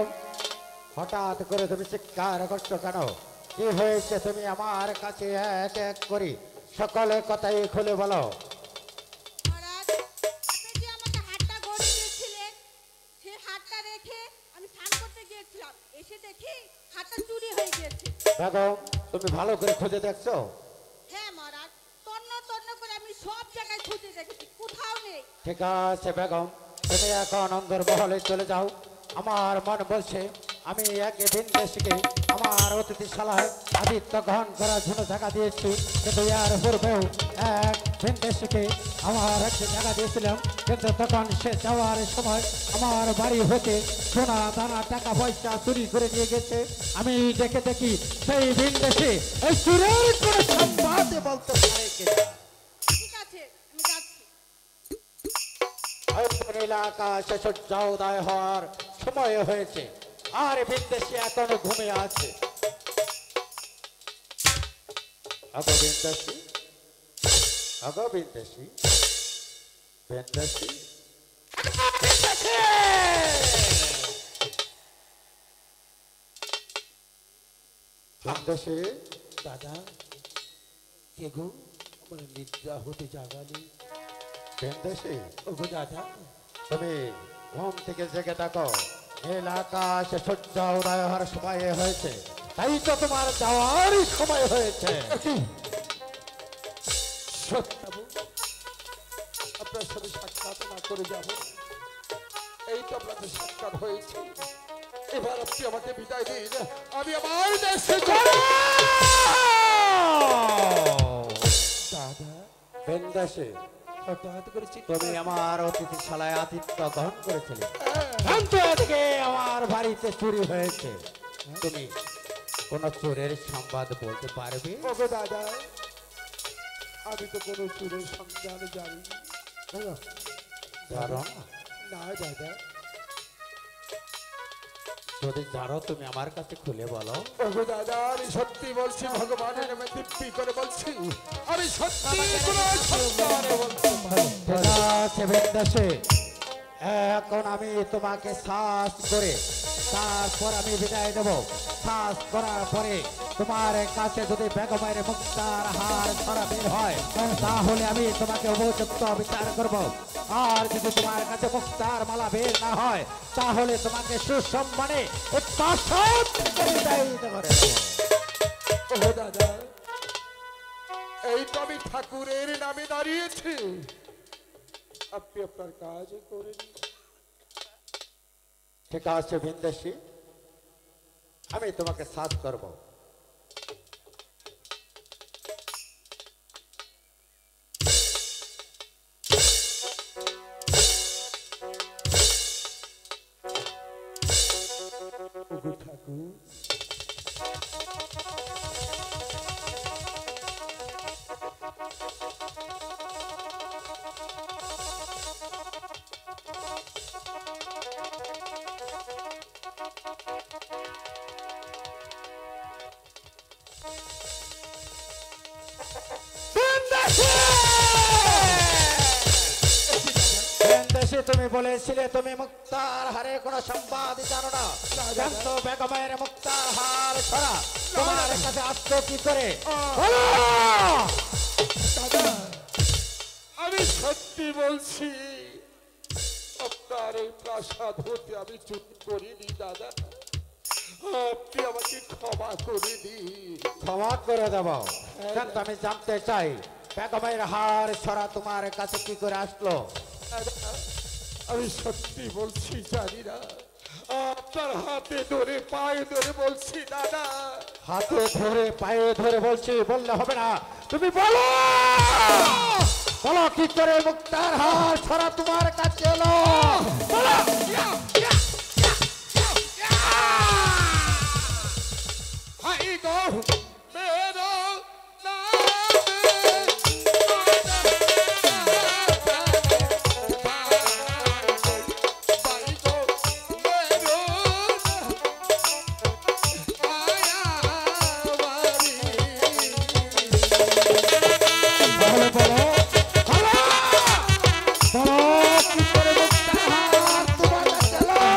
হঠাৎ করে তুমি চিৎকার করছো কেন? কি হয়েছে? তুমি আমার কাছে এক এক করি সকলের কথাই খুলে বলো। মহারাজ, আপনি যে আমাকে হাতটা গড়ে দিয়েছিলেন, সেই হাতটা রেখে আমি স্নান করতে গিয়েছিলাম, এসে দেখি হাতটা চুরি হয়ে গিয়েছে। বেগম, তুমি ভালো করে খুঁজে দেখছো? হ্যাঁ মহারাজ, তন্ন তন্ন করে আমি সব জায়গায় খুঁজে দেখেছি, কোথাও নেই। ঠিক আছে বেগম, তুমি এখন অন্দর মহলে চলে যাও। আমার মন বলছে আমি এক বিন্দেশকে আমার অতিথিশালায় আতিথ্য গ্রহণ করার জন্য জায়গা দিয়েছি, কিন্তু ইয়ার পূর্বেও এক বিন্দেশকে আমার একটি জায়গা দিয়েছিলাম, কিন্তু তখন সে যাওয়ার সময় আমার বাড়ি হতে সোনা দানা টাকা পয়সা চুরি করে নিয়ে গেছে। আমি দেখে দেখি সেই বিন্দেশে এই চুরের করে সম্পাদে বলতে পারে কিনা। ঠিক আছে নীল আকাশে সূর্য উদয় হওয়ার সময় হয়েছে, আর বিন্দেশি এখনো ঘুমিয়ে আছে। আগো বিন্দেশি, আগো বিন্দেশি, বিন্দেশি, বিন্দেশি। দাদা কে গো, আমার নিদ্রা হতে জাগালি। বিন্দেশি, ওগো দাদা, তুমি ঘুম থেকে জেগে থাকো। নীল আকাশে সূর্য উদয় হওয়ার সময় হয়েছে, তাই তো তোমার যাওয়ারই সময় হয়েছে। সত্যবাবু, আপনার সাথে সাক্ষাৎ না করে যাব? এই তো আপনাদের সাক্ষাৎ হয়েছে, এবার আপনি আমাকে বিদায় দিন, আমি আমার দেশে যাব। দাদা, বিন্দেশি, হঠাৎ করে তুমি আমার অতিথিশালায় আতিথ্য গ্রহণ করেছিলে, কিন্তু আজকে আমার বাড়িতে চুরি হয়েছে। তুমি কোন চোরের সংবাদ বলতে পারবে? ওগো দাদা, আমি তো কোনো চুরের সন্ধান জানি না। জানো না? না দাদা। যদি জানো তুমি আমার কাছে খুলে বলো। ওগো দাদা, আমি সত্যি বলছি, ভগবানের নামে দিব্যি করে বলছি, আমি সত্যি কোনো সন্ধানে বলতে পারি না। ঠিক আছে বিন্দেশি, এখন আমি তোমাকে শ্বাস করে তারপর আমি বিদায় দেব। শ্বাস করার পরে তোমার কাছে যদি বেগমের মুক্তার হার ছড়া বের হয়, তাহলে আমি তোমাকে উপযুক্ত বিচার করব। আর যদি তোমার কাছে মুক্তার মালা বের না হয়, তাহলে তোমাকে সুসম্মানে উৎপাসন থেকে বিদায় করে দেব। ওগো দাদা, এই তো আমি ঠাকুরের নামে দাঁড়িয়েছি, আপনি আপনার কাজ করেন। ঠিক আছে বিন্দেশি, আমি তোমাকে সাথ করব। ওগো ঠাকুর, বিন্দেশি, তুমি বলেছিলে তুমি মুক্তার হারে কোনো সংবাদ জানো না, কিন্তু বেগমের মুক্তার হার ছড়া তোমার কাছে আসতো কি করে? বলো! দাদা, আমি সত্যি বলছি, আপনার এই প্রাসাদ হতে আমি চুরি করিনি দাদা, আপনি আমাকে ক্ষমা করে দিন। ক্ষমা করে দেব, কিন্তু আমি জানতে চাই বেগমের হার ছড়া তোমার কাছে কি করে আসলো? দাদা, আমি সত্যি বলছি, জানি না, আপনার হাতে ধরে পায়ে ধরে বলছি দাদা। হাতে ধরে পায়ে ধরে বলছি বললে হবে না, তুমি বলো বলো কি করে মুক্তার হার ছড়া তোমার কাছে এলো? বলো! হাই গো মেরো বলো বলো বলো বলো কি করে মুক্তার হার তোমার কাছে এলো?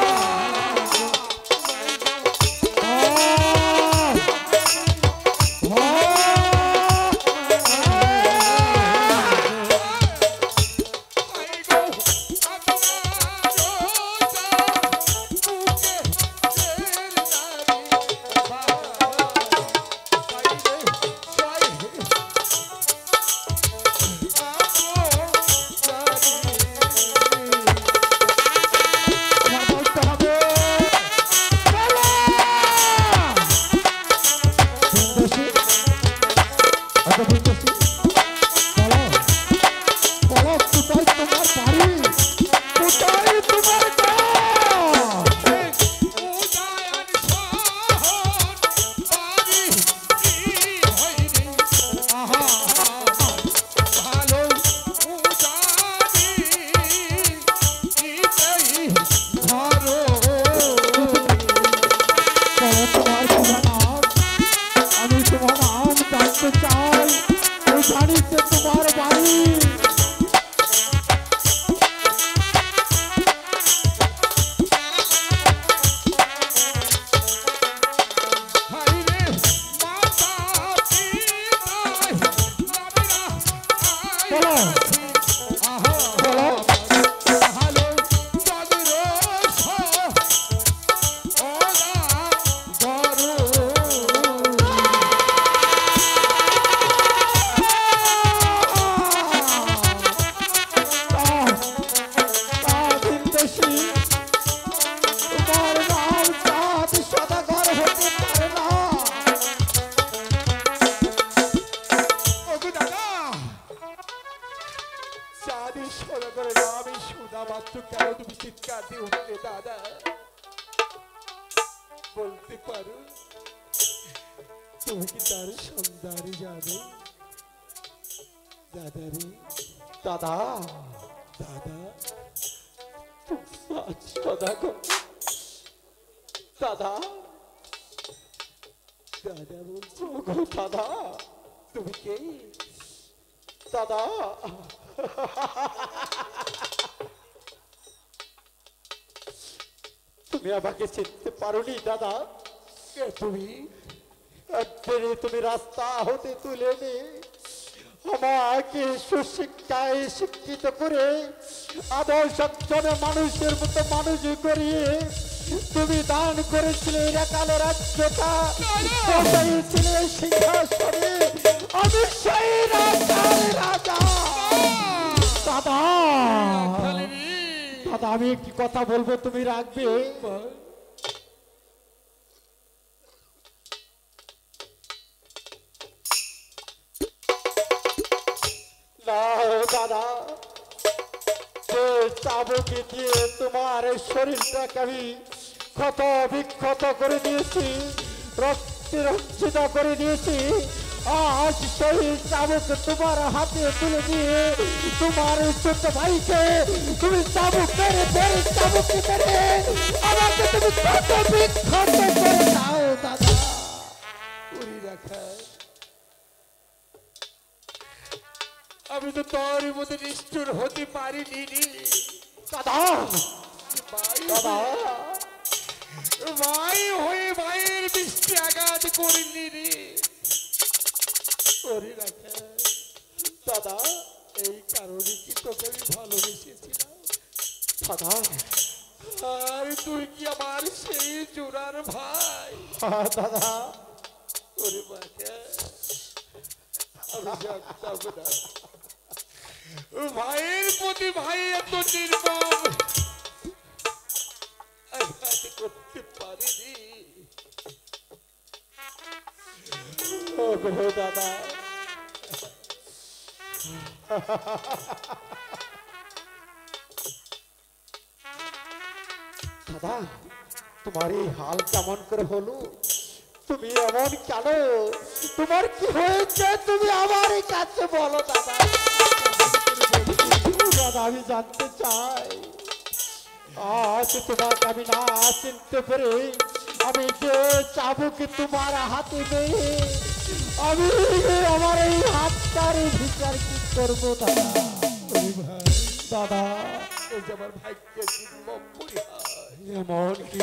দিয়ে সোজা করে না আমি সুদা মাত্র কেন তুমি চিৎকার দিয়ে উঠলে দাদা বলতে পারো তুমি কি তার সন্ধানে জানো দাদা রে দাদা দাদা সদা গো দাদা দাদা বলছো গো দাদা তুমি কে দাদা তুমি আমাকে চিনতে পারোনি দাদা কে তুমি একদিনে তুমি রাস্তা হতে তুলে নে আমাকে সুশিক্ষায় শিক্ষিত করে আদর্শ মানুষের মতো মানুষ করিয়ে তুমি দান করেছিলে একালে রাজ্যটা বসাইছিলে সিংহাসনে আমি সেই রাজার রাজা দাদা দাদা আমি একটি কথা বলবো তুমি রাখবে না দাদা যে চাবুকে দিয়ে তোমার এই শরীরটাকে আমি ক্ষত বিক্ষত করে দিয়েছি রক্তে রঞ্জিত করে দিয়েছি আজ সেই চাবুক তোমার হাতে তুলে দিয়ে তোমার ছোট ভাইকে তুমি চাবুক মেরে মেরে চাবুক মেরে আমাকে তুমি ক্ষত বিক্ষত করে দাও দাদা উড়ি রাখা আমি তো তোর মতো নিষ্ঠুর হতে পারিনি দাদা ভাই দাদা ভাই হয়ে ভাইয়ের দৃষ্টি আঘাত করিনি রে ওরে রাখা দাদা এই কারণে কি তোকে আমি ভালোবেসেছিলাম দাদা আর তুই কি আমার সেই জোড়ার ভাই দাদা ওরে বাচ্চা আমি জানতাম না ভাইয়ের প্রতি ভাই এত নির্মম আঘাত করতে পারিনি ও গো দাদা দাদা তোমার এই হাল কেমন করে হলো তুমি এমন কেন তোমার কি হয়েছে তুমি আমার কাছে বলো দাদা দাদা আমি জানতে চাই আজ তোমাকে আমি না চিনতে পেরে আমি যে চাবুক তোমার হাতে নেই আমি আমার এই হাতটার বিচার কি করবো দাদা দাদা এই যে আমার ভাগ্যে নির্মম পরিহার এমন কি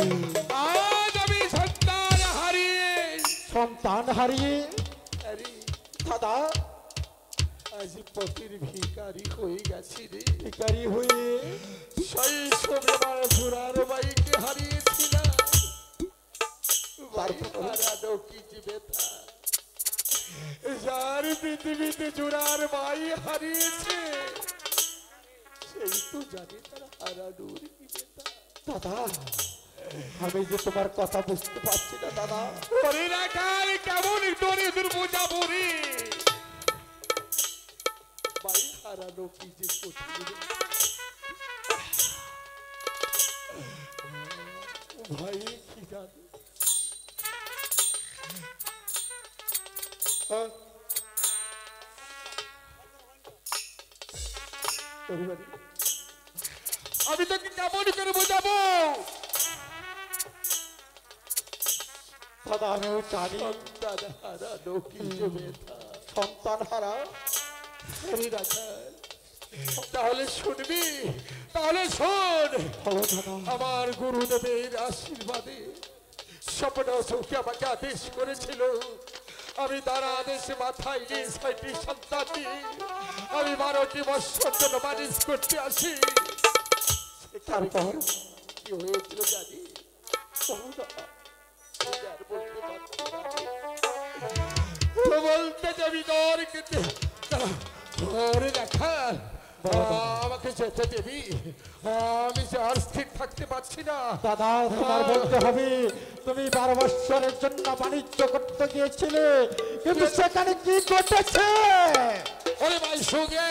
আজ আমি সন্তান হারিয়ে সন্তান হারিয়ে আরে দাদা আজ পতির ভিখারি হয়ে গেছি রে ভিখারি হয়ে শৈশবে আমার জোড়ার বাইকে হারিয়েছিলাম হারানো কি যে ব্যথা যার পৃথিবীতে জোড়ার বাই হারিয়েছে সেই তো জানে তার হারানোর কি ব্যথা দাদা আমি যে তোমার কথা বুঝতে পারছি না দাদা ওরে রাখার কেমন তোরে দুর্বোঝাবো রে বাই হারানো কি যে কঠিন রে। ভাই কি জানে আমি তোকে কেমন করে বোঝাবো দাদা আমিও জানি সন্তান হারানো কি যে ব্যথা সন্তান হারা ওরে রাখার তাহলে শুনবি তাহলে শোন হলো দাদা আমার গুরুদেবের আশীর্বাদে স্বপ্ন চোখে আমাকে আদেশ করেছিল আমি তার আদেশে মাথায় নিয়ে ৬টি সন্তান নিয়ে আমি ১২টি বৎসর জন্য মানুষ করতে আসি তারপর কি হয়েছিল জানি আর বলতে পারছি না। বলতে যাবি তোর কিন্তু ওরে দেখা আমাকে যেতে দেবি আমি যে আর স্থির থাকতে পারছি না দাদা তোমার বলতে হবে তুমি 12 বছরের জন্য বাণিজ্য করতে গিয়েছিলে কিন্তু সেখানে কি ঘটেছে ওরে ভাই সুগে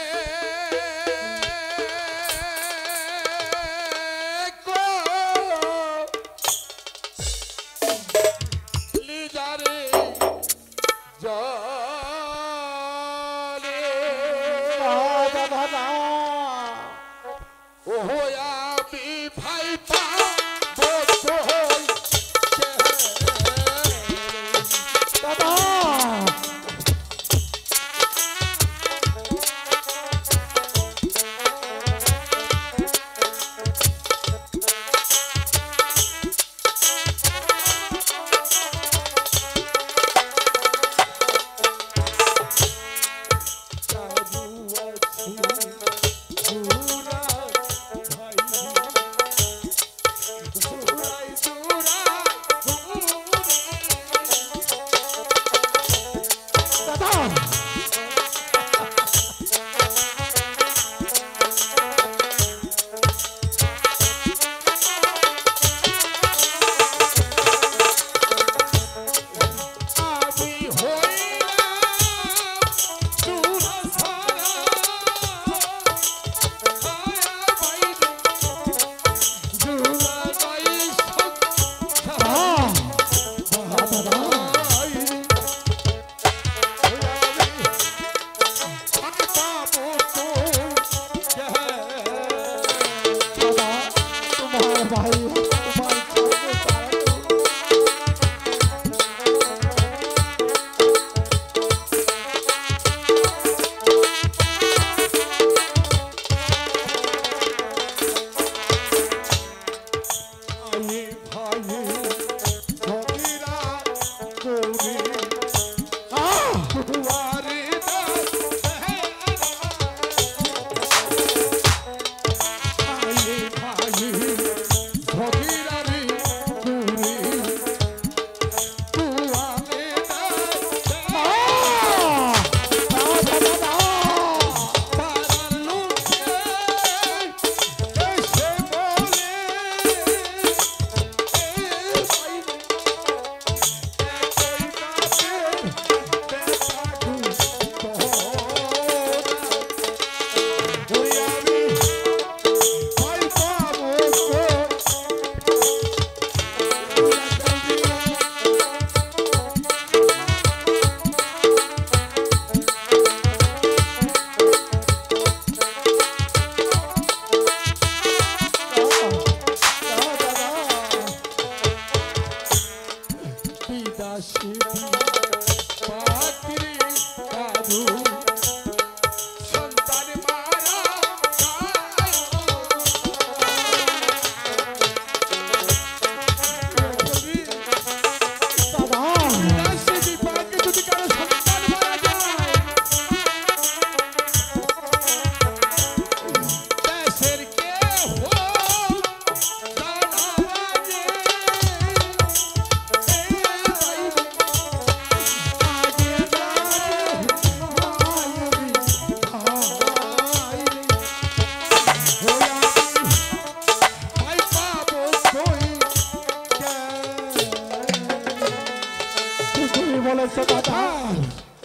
আছে দাদা,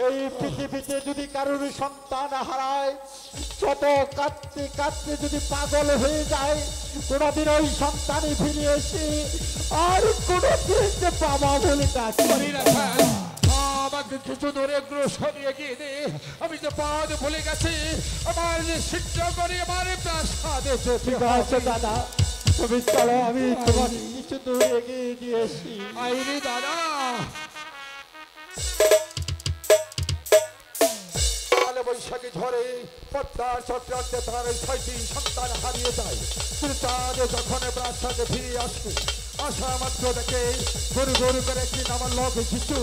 এই পৃথিবীতে যদি কারোর সন্তান হারায়, যত কাঁদতে কাঁদতে যদি পাগল হয়ে যায়, কোনোদিন ওই সন্তানই ফিরে এসে আর কোনোদিন যে বাবা বলে ডাকে না। আমাকে কিছু দূরে অগ্রসর এগিয়ে দে, আমি যে পথ ভুলে গেছি, আমার সিদ্ধ করে আমার প্রাসাদে যেতে ঠিক আছে দাদা, তুমি চলো, আমি তোমার কিছু দূর এগিয়ে দিয়েছি। আইনি দাদা। কালে বৈশাখী ঝড়ে পদ্মার চক্রান্তে তার 6টি সন্তান হারিয়ে যায়, কিন্তু চাঁদ যখন প্রাসাদে ফিরে আসবে, আসা মাত্র দেখে গরু গরু করে একটি আমার লোক শিশু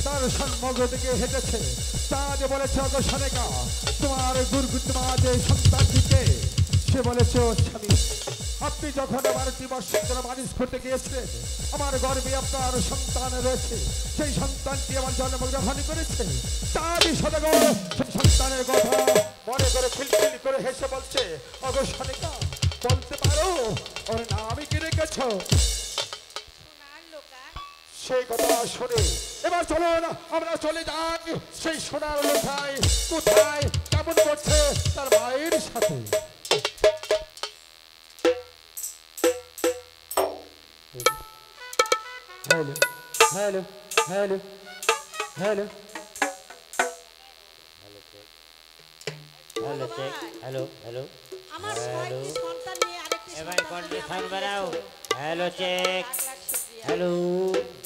তার সম্মুখ দিকে হেঁটেছে। চাঁদ বলেছে, অগো সনেকা, তোমার তোমার যে সন্তানটিকে। সে বলেছে, ও স্বামী, আপনি যখন আমার 2 বছর ধরে মানুষ করতে গিয়েছিলেন, আমার গর্ভে আপনার সন্তান রয়েছে, সেই সন্তানটি আমার জন্মগ্রহণ করেছে। তারই সদাগর সেই সন্তানের কথা মনে করে খিলখিল করে হেসে বলছে, অগো সনিকা, বলতে পারো ওর নাম কি রেখেছ? সোনার লোকা সেই কথা শুনে এবার চলো না, আমরা চলে যাই সেই সোনার লোকায়। কোথায় কেমন করছে তার মায়ের সাথে। Hello hello hello hello hello check, hello hello আমার 6টি সন্তান নিয়ে আরেকটি এবার সন্তান কন্ডিশন নিয়ে বাড়াও। হ্যালো চেক, লাখ লাখ শুকরিয়া। হ্যালো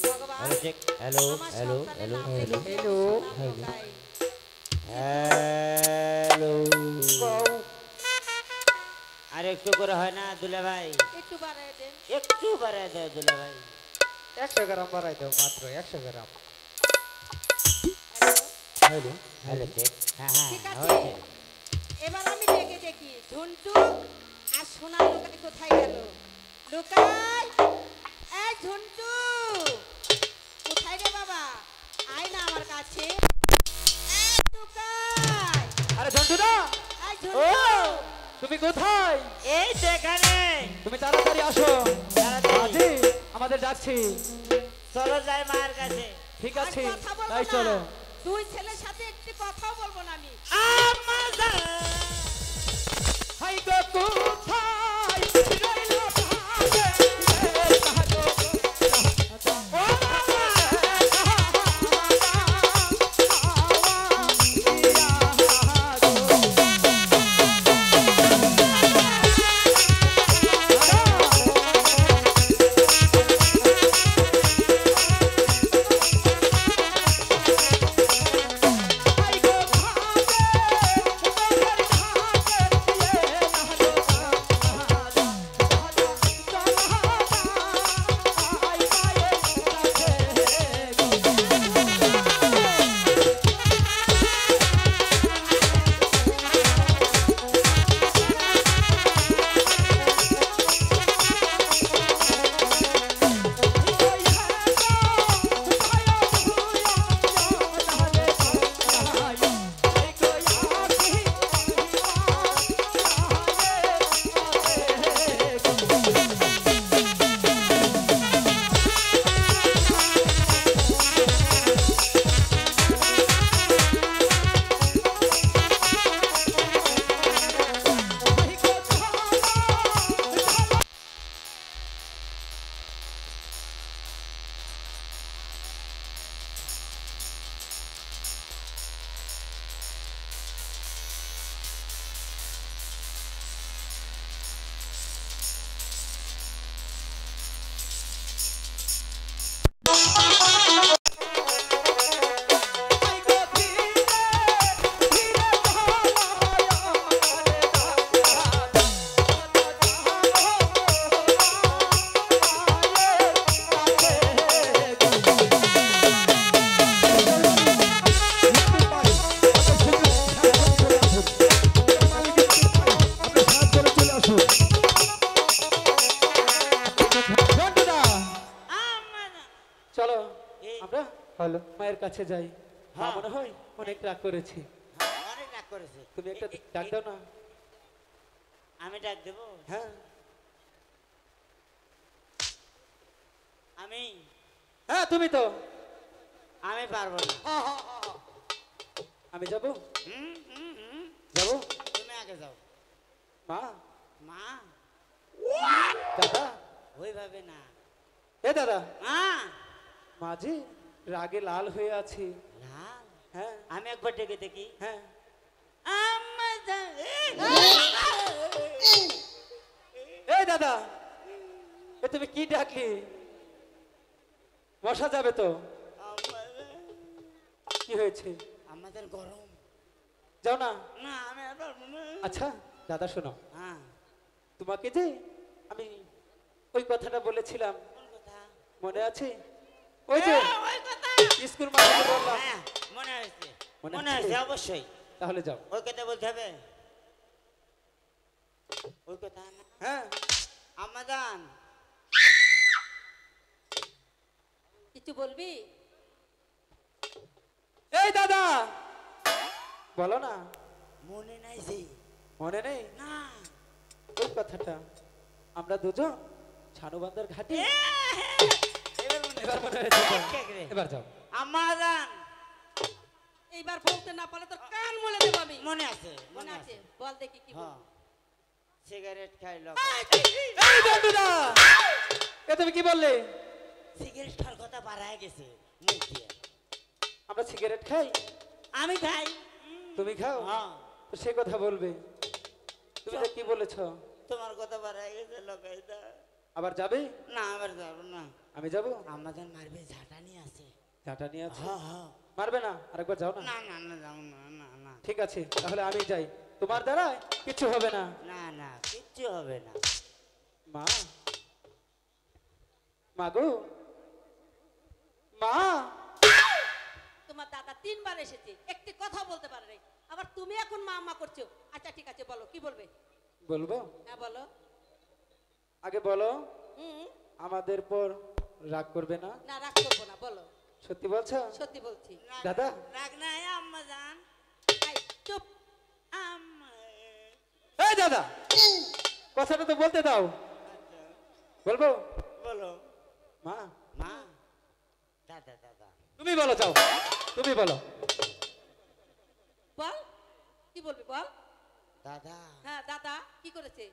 ভগবান, হ্যালো চেক, হ্যালো আমার হ্যালো সন্তানের হ্যালো নাম হ্যালো রেখে দিয়েছি সোনার লোকায়। হ্যালো। আর একটু করে হয় না দুলা ভাই? একটু বাড়ায় দেন। একটু বাড়ায় দাও দুলা ভাই। 100 গ্রাম বাড়াই দাও, মাত্র 100 গ্রাম। হ্যালো হ্যালো চেক, হ্যাঁ হ্যাঁ ঠিক আছে, হয়েছে। এবার আমি ডেকে দেখি ঝুন্টু আর সোনার লোকাই কোথায় গেল। লোকাই, এই ঝুন্টু, কোথায় রে বাবা? আয় না আমার কাছে। এই লোকাই, আরে ঝন্টু না, এই ও ঝুন্টু, তুমি কোথায়? এই তো এখানে। তুমি তাড়াতাড়ি আসো, তাড়াতাড়ি। আজি আমাদের যাচ্ছি। চলো যাই মায়ের কাছে। ঠিক আর আছে, কথা বলবো তাই না। চলো। দুই ছেলের সাথে একটি কথাও বলবো না আমি। হাই গো কোথায় রইলো ভাবে, রে সাহায্য ও চলো আমরা হ্যালো মায়ের কাছে যাই। মা হ্যাঁ। মনে হয় অনেক রাগ করেছি। অনেক রাগ করেছে। তুমি একটা ডাক দাও না। আমি ডাক দেবো? হ্যাঁ আমি হ্যাঁ, তুমি তো আমি পারবো না। আমি যাব হুম, হুম, হুম। যাব তুমি আগে যাও। মা মা দাদা ওইভাবে না। এ দাদা মা মাঝি রাগে লাল হয়ে আছি। লাল, হ্যাঁ আমি একবার ডেকে দেখি। হ্যাঁ এই দাদা এ তুমি কি ডাকলি? বসা যাবে তো? কি হয়েছে? আমাদের গরম। যাও না। না আমি আর পারবো না। আচ্ছা দাদা শোনো, হ্যাঁ, তোমাকে যে আমি ওই কথাটা বলেছিলাম কোন কথা? মনে আছে? ওই যে ওই কথা। স্কুল মাঠে বললাম। হ্যাঁ, মনে হয়েছে। মনে মনে আছে? হয়েছে অবশ্যই। তাহলে যাও। ওই কথা বলতে হবে। ওই কথা না। হ্যাঁ আমাদান কিছু বলবি? এই দাদা বলো না। মনে নাই যে। মনে নেই? না। ওই কথাটা আমরা দুজন ছানুবান্দার ঘাটে। এবার মনে হয়েছে তো? ঠিক রে। এবার যাও। আমাদান এইবার বলতে না পারলে তোর কান মলে দেবো আমি। মনে আছে, মনে আছে? বল দেখি কি হ্যাঁ, বল। সিগারেট খাইলো। এই বন্ধুরা এ তুমি কি বললে? সিগারেট খাওয়ার কথা বাড়ায় গেছে মুখ দিয়ে। আমরা সিগারেট খাই, আমি খাই। তুমি খাও? হ্যাঁ, তো সে কথা বলবে। তুমি তো কি বলেছ? তোমার কথা বাড়ায় গেছে লোকাইদা। আবার যাবে? না আবার যাবো না। আমি যাব। আমাদের মারবে ঝাঁটানি আছে। চাটা নিয়ে আছে। হ্যাঁ হ্যাঁ। মারবে না? আরেকবার যাও না। না না না যাবো না, না না ঠিক আছে তাহলে আমি যাই, তোমার দ্বারা কিছু হবে না। না না, কিচ্ছু হবে না। মা মা গো মা। তোমার দাদা 3 বার এসেছে, একটি কথা বলতে পারে নাই। আবার তুমি এখন মা মা করছো। আচ্ছা ঠিক আছে, বলো কি বলবে? বলবো? হ্যাঁ বলো। আগে বলো হুম। আমাদের পর রাগ করবে না? না রাগ করবো না, বলো। সত্যি বলছো? সত্যি বলছি। দাদা রাগ নাই আম্মা জান। এই, চুপ। আম্মা এই দাদা কথাটা তো বলতে দাও। বলবো? বলো। মা মা দাদা দাদা তুমি বলো, যাও তুমি বলো। বল কি বলবি বল। দাদা। হ্যাঁ দাদা কি করেছে?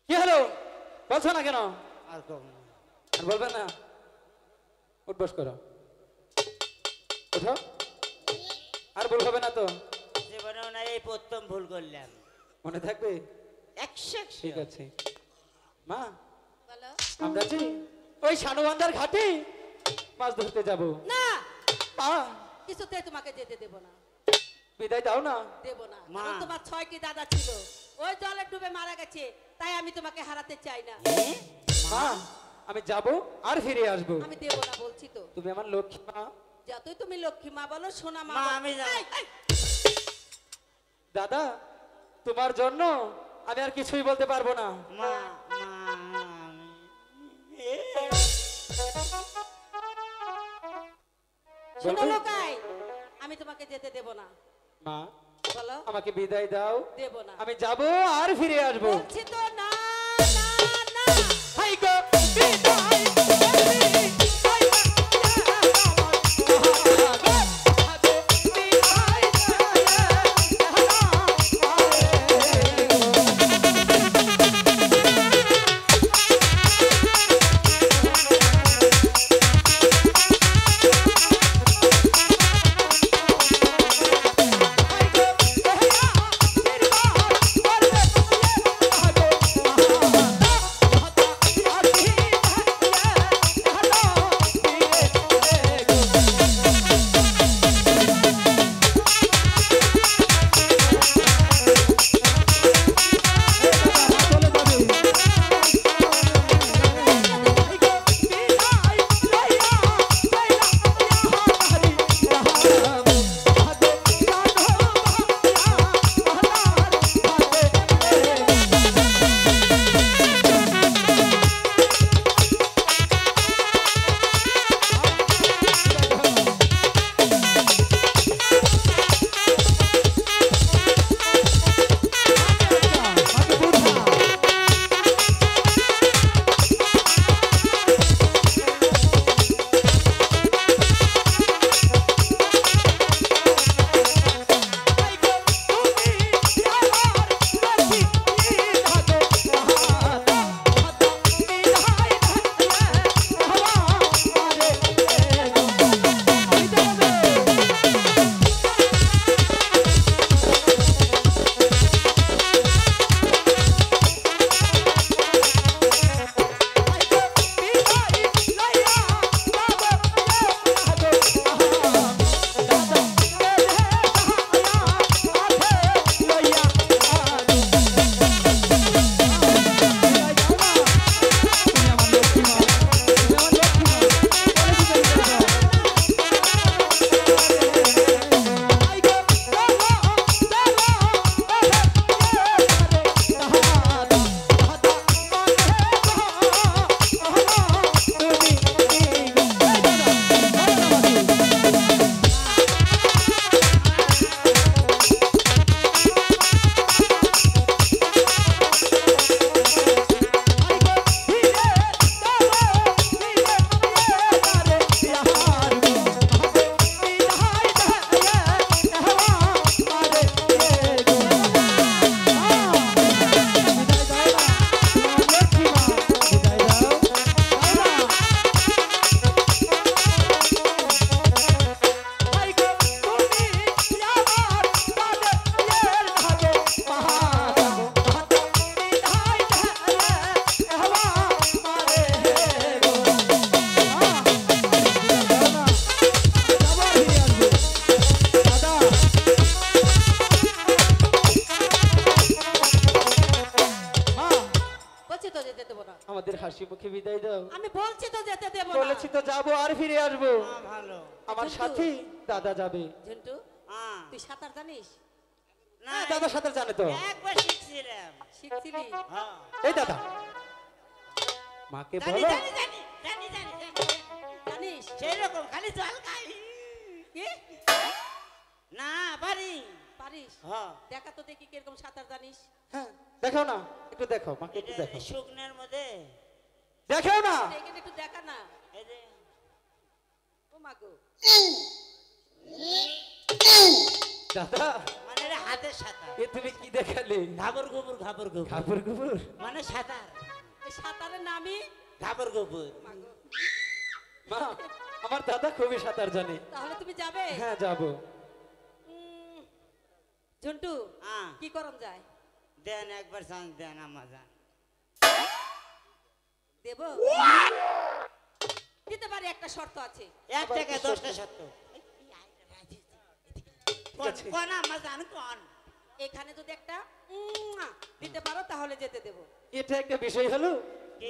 কি হলো বলছো না কেন? আর কম না। আর বলবেন না? উঠবস করো, উঠো। আর ভুল হবে না তো? জীবনেও না, এই প্রথম ভুল করলাম। মনে থাকবে? 100 ঠিক আছে মা, বলো। আমরা যে ওই শানুবান্দার ঘাটে মাছ ধরতে যাব। না মা কিছুতেই তোমাকে যেতে দেব না। বিদায় দাও না। দেব না, মা। কারণ তোমার 6টি দাদা ছিল, ওই জলে ডুবে মারা গেছে, তাই আমি তোমাকে হারাতে চাই না। মা আমি যাব আর ফিরে আসবো। আমি দেব না বলছি তো। তুমি আমার লক্ষ্মী মা। যতই তুমি লক্ষ্মী মা বলো, সোনা মা মা, বলো। আমি যাব। এই, এই, দাদা তোমার জন্য আমি আর কিছুই বলতে পারবো না। মা মা শোনো বলবে? লোকাই, আমি তোমাকে যেতে দেব না। মা বলো। আমাকে বিদায় দাও, দেব না আমি যাব আর ফিরে আসবো। বলছি তো, না না না। হাই গো বিদায় আমাদের হাসি মুখে বিদায় দাও। আমি বলছি তো যেতে দেব না। বলেছি তো যাবো আর ফিরে আসবো। ভালো আমার ঝন্টু। সাথে দাদা যাবে। ঝন্টু হ্যাঁ তুই সাঁতার জানিস? না হ্যাঁ, দাদার সাথে জানে তো। একবার শিখছিলাম শিখছিলি? হ্যাঁ এই দাদা মাকে জানি বলো জানি জানি জানি জানি জানি জানিস? সেই রকম খালি জল খাই কি? না পারি পারিস? হ্যাঁ দেখা তো দেখি কিরকম সাঁতার জানিস। হ্যাঁ দেখাও না, একটু দেখো মাকে, একটু এটা দেখো, শুকনের মধ্যে দেখাও না। এখানে একটু দেখা না। এই যে ও মা গো। দাদা মানে এটা হাতের সাঁতার এ তুমি কি দেখালে? ঘাবর গোবর কাপড় কুপুর। মানে সাঁতার এই সাঁতারের নামই ঘাবর গোবর মা গো। মা আমার দাদা খুবই সাঁতার জানে। তাহলে তুমি যাবে? হ্যাঁ যাবো। উম, ঝন্টু হ্যাঁ কি করম যায়? দেন একবার চান্স দেন আমাজান দেব? দিতে পারি, একটা শর্ত আছে। 1 টাকা 10টা সত্য আছে। কোন আমাজান কোন এখানে যদি একটা দিতে পারো তাহলে যেতে দেব। এটা একটা বিষয় হলো,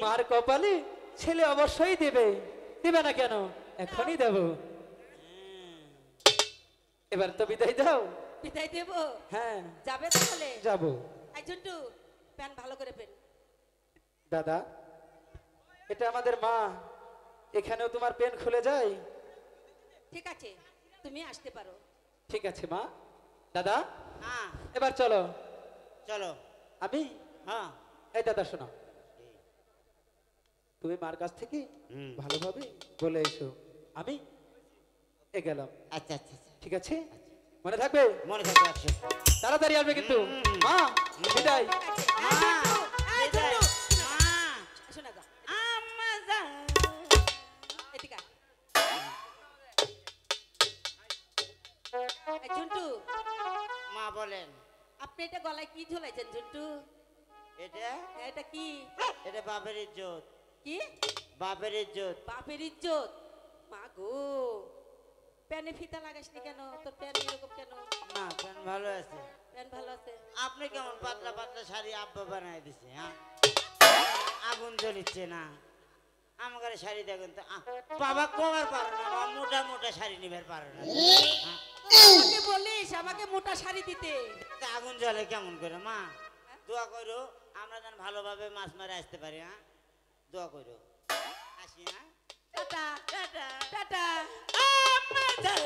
মার কপালে ছেলে অবশ্যই দেবে, দেবে না কেন? এখনই দেব। এবার তো বিদায় দাও। বিদায় দেব? হ্যাঁ যাবে তাহলে? যাবো। এই ঝন্টু প্যান ভালো করে পেন। দাদা এটা আমাদের মা, এখানেও তোমার পেন খুলে যায়? ঠিক আছে, তুমি আসতে পারো। ঠিক আছে মা। দাদা হ্যাঁ এবার চলো। চলো আমি হ্যাঁ এই দাদা শোনো, তুমি মার কাছ থেকে হুম। ভালোভাবে বলে এসো, আমি গেলাম। আচ্ছা আচ্ছা আচ্ছা। ঠিক আছে, মনে থাকবে? মনে থাকবে একশো তাড়াতাড়ি আসবে কিন্তু। মা বিদায়। ঠিক আছে। মা, এই ঝন্টু, মা, শোনা যা, আমাজান। এদিকে আয়। এই ঝন্টু, মা বলেন আপনি এটা গলায় কি ঝোলাইছেন ঝন্টু? এটা হ্যাঁ, এটা কি? এটা বাপের ইজ্জত কি? বাপের ইজ্জত বাপের ইজ্জত? মা গো, প্যানে ফিতা লাগাসনি কেন? তোর প্যান এরকম কেন? না কেন ভালো আছে প্যান ভালো আছে? আপনি কেমন পাতলা পাতলা শাড়ি আব্বা বানায় দিছে হ্যাঁ আগুন জ্বলিচ্ছে না আমার শাড়ি দেখুন তো বাবা কমার পারে না বাবা মোটা মোটা শাড়ি নিবার পারে না হ্যাঁ? আমাকে বলিস আমাকে মোটা শাড়ি দিতে। তা আগুন জ্বলে কেমন করে মা দোয়া করো আমরা যেন ভালোভাবে মাছ মারে আসতে পারি হ্যাঁ দোয়া করো আসি হ্যাঁ টাটা টাটা টাটা। আমাজান।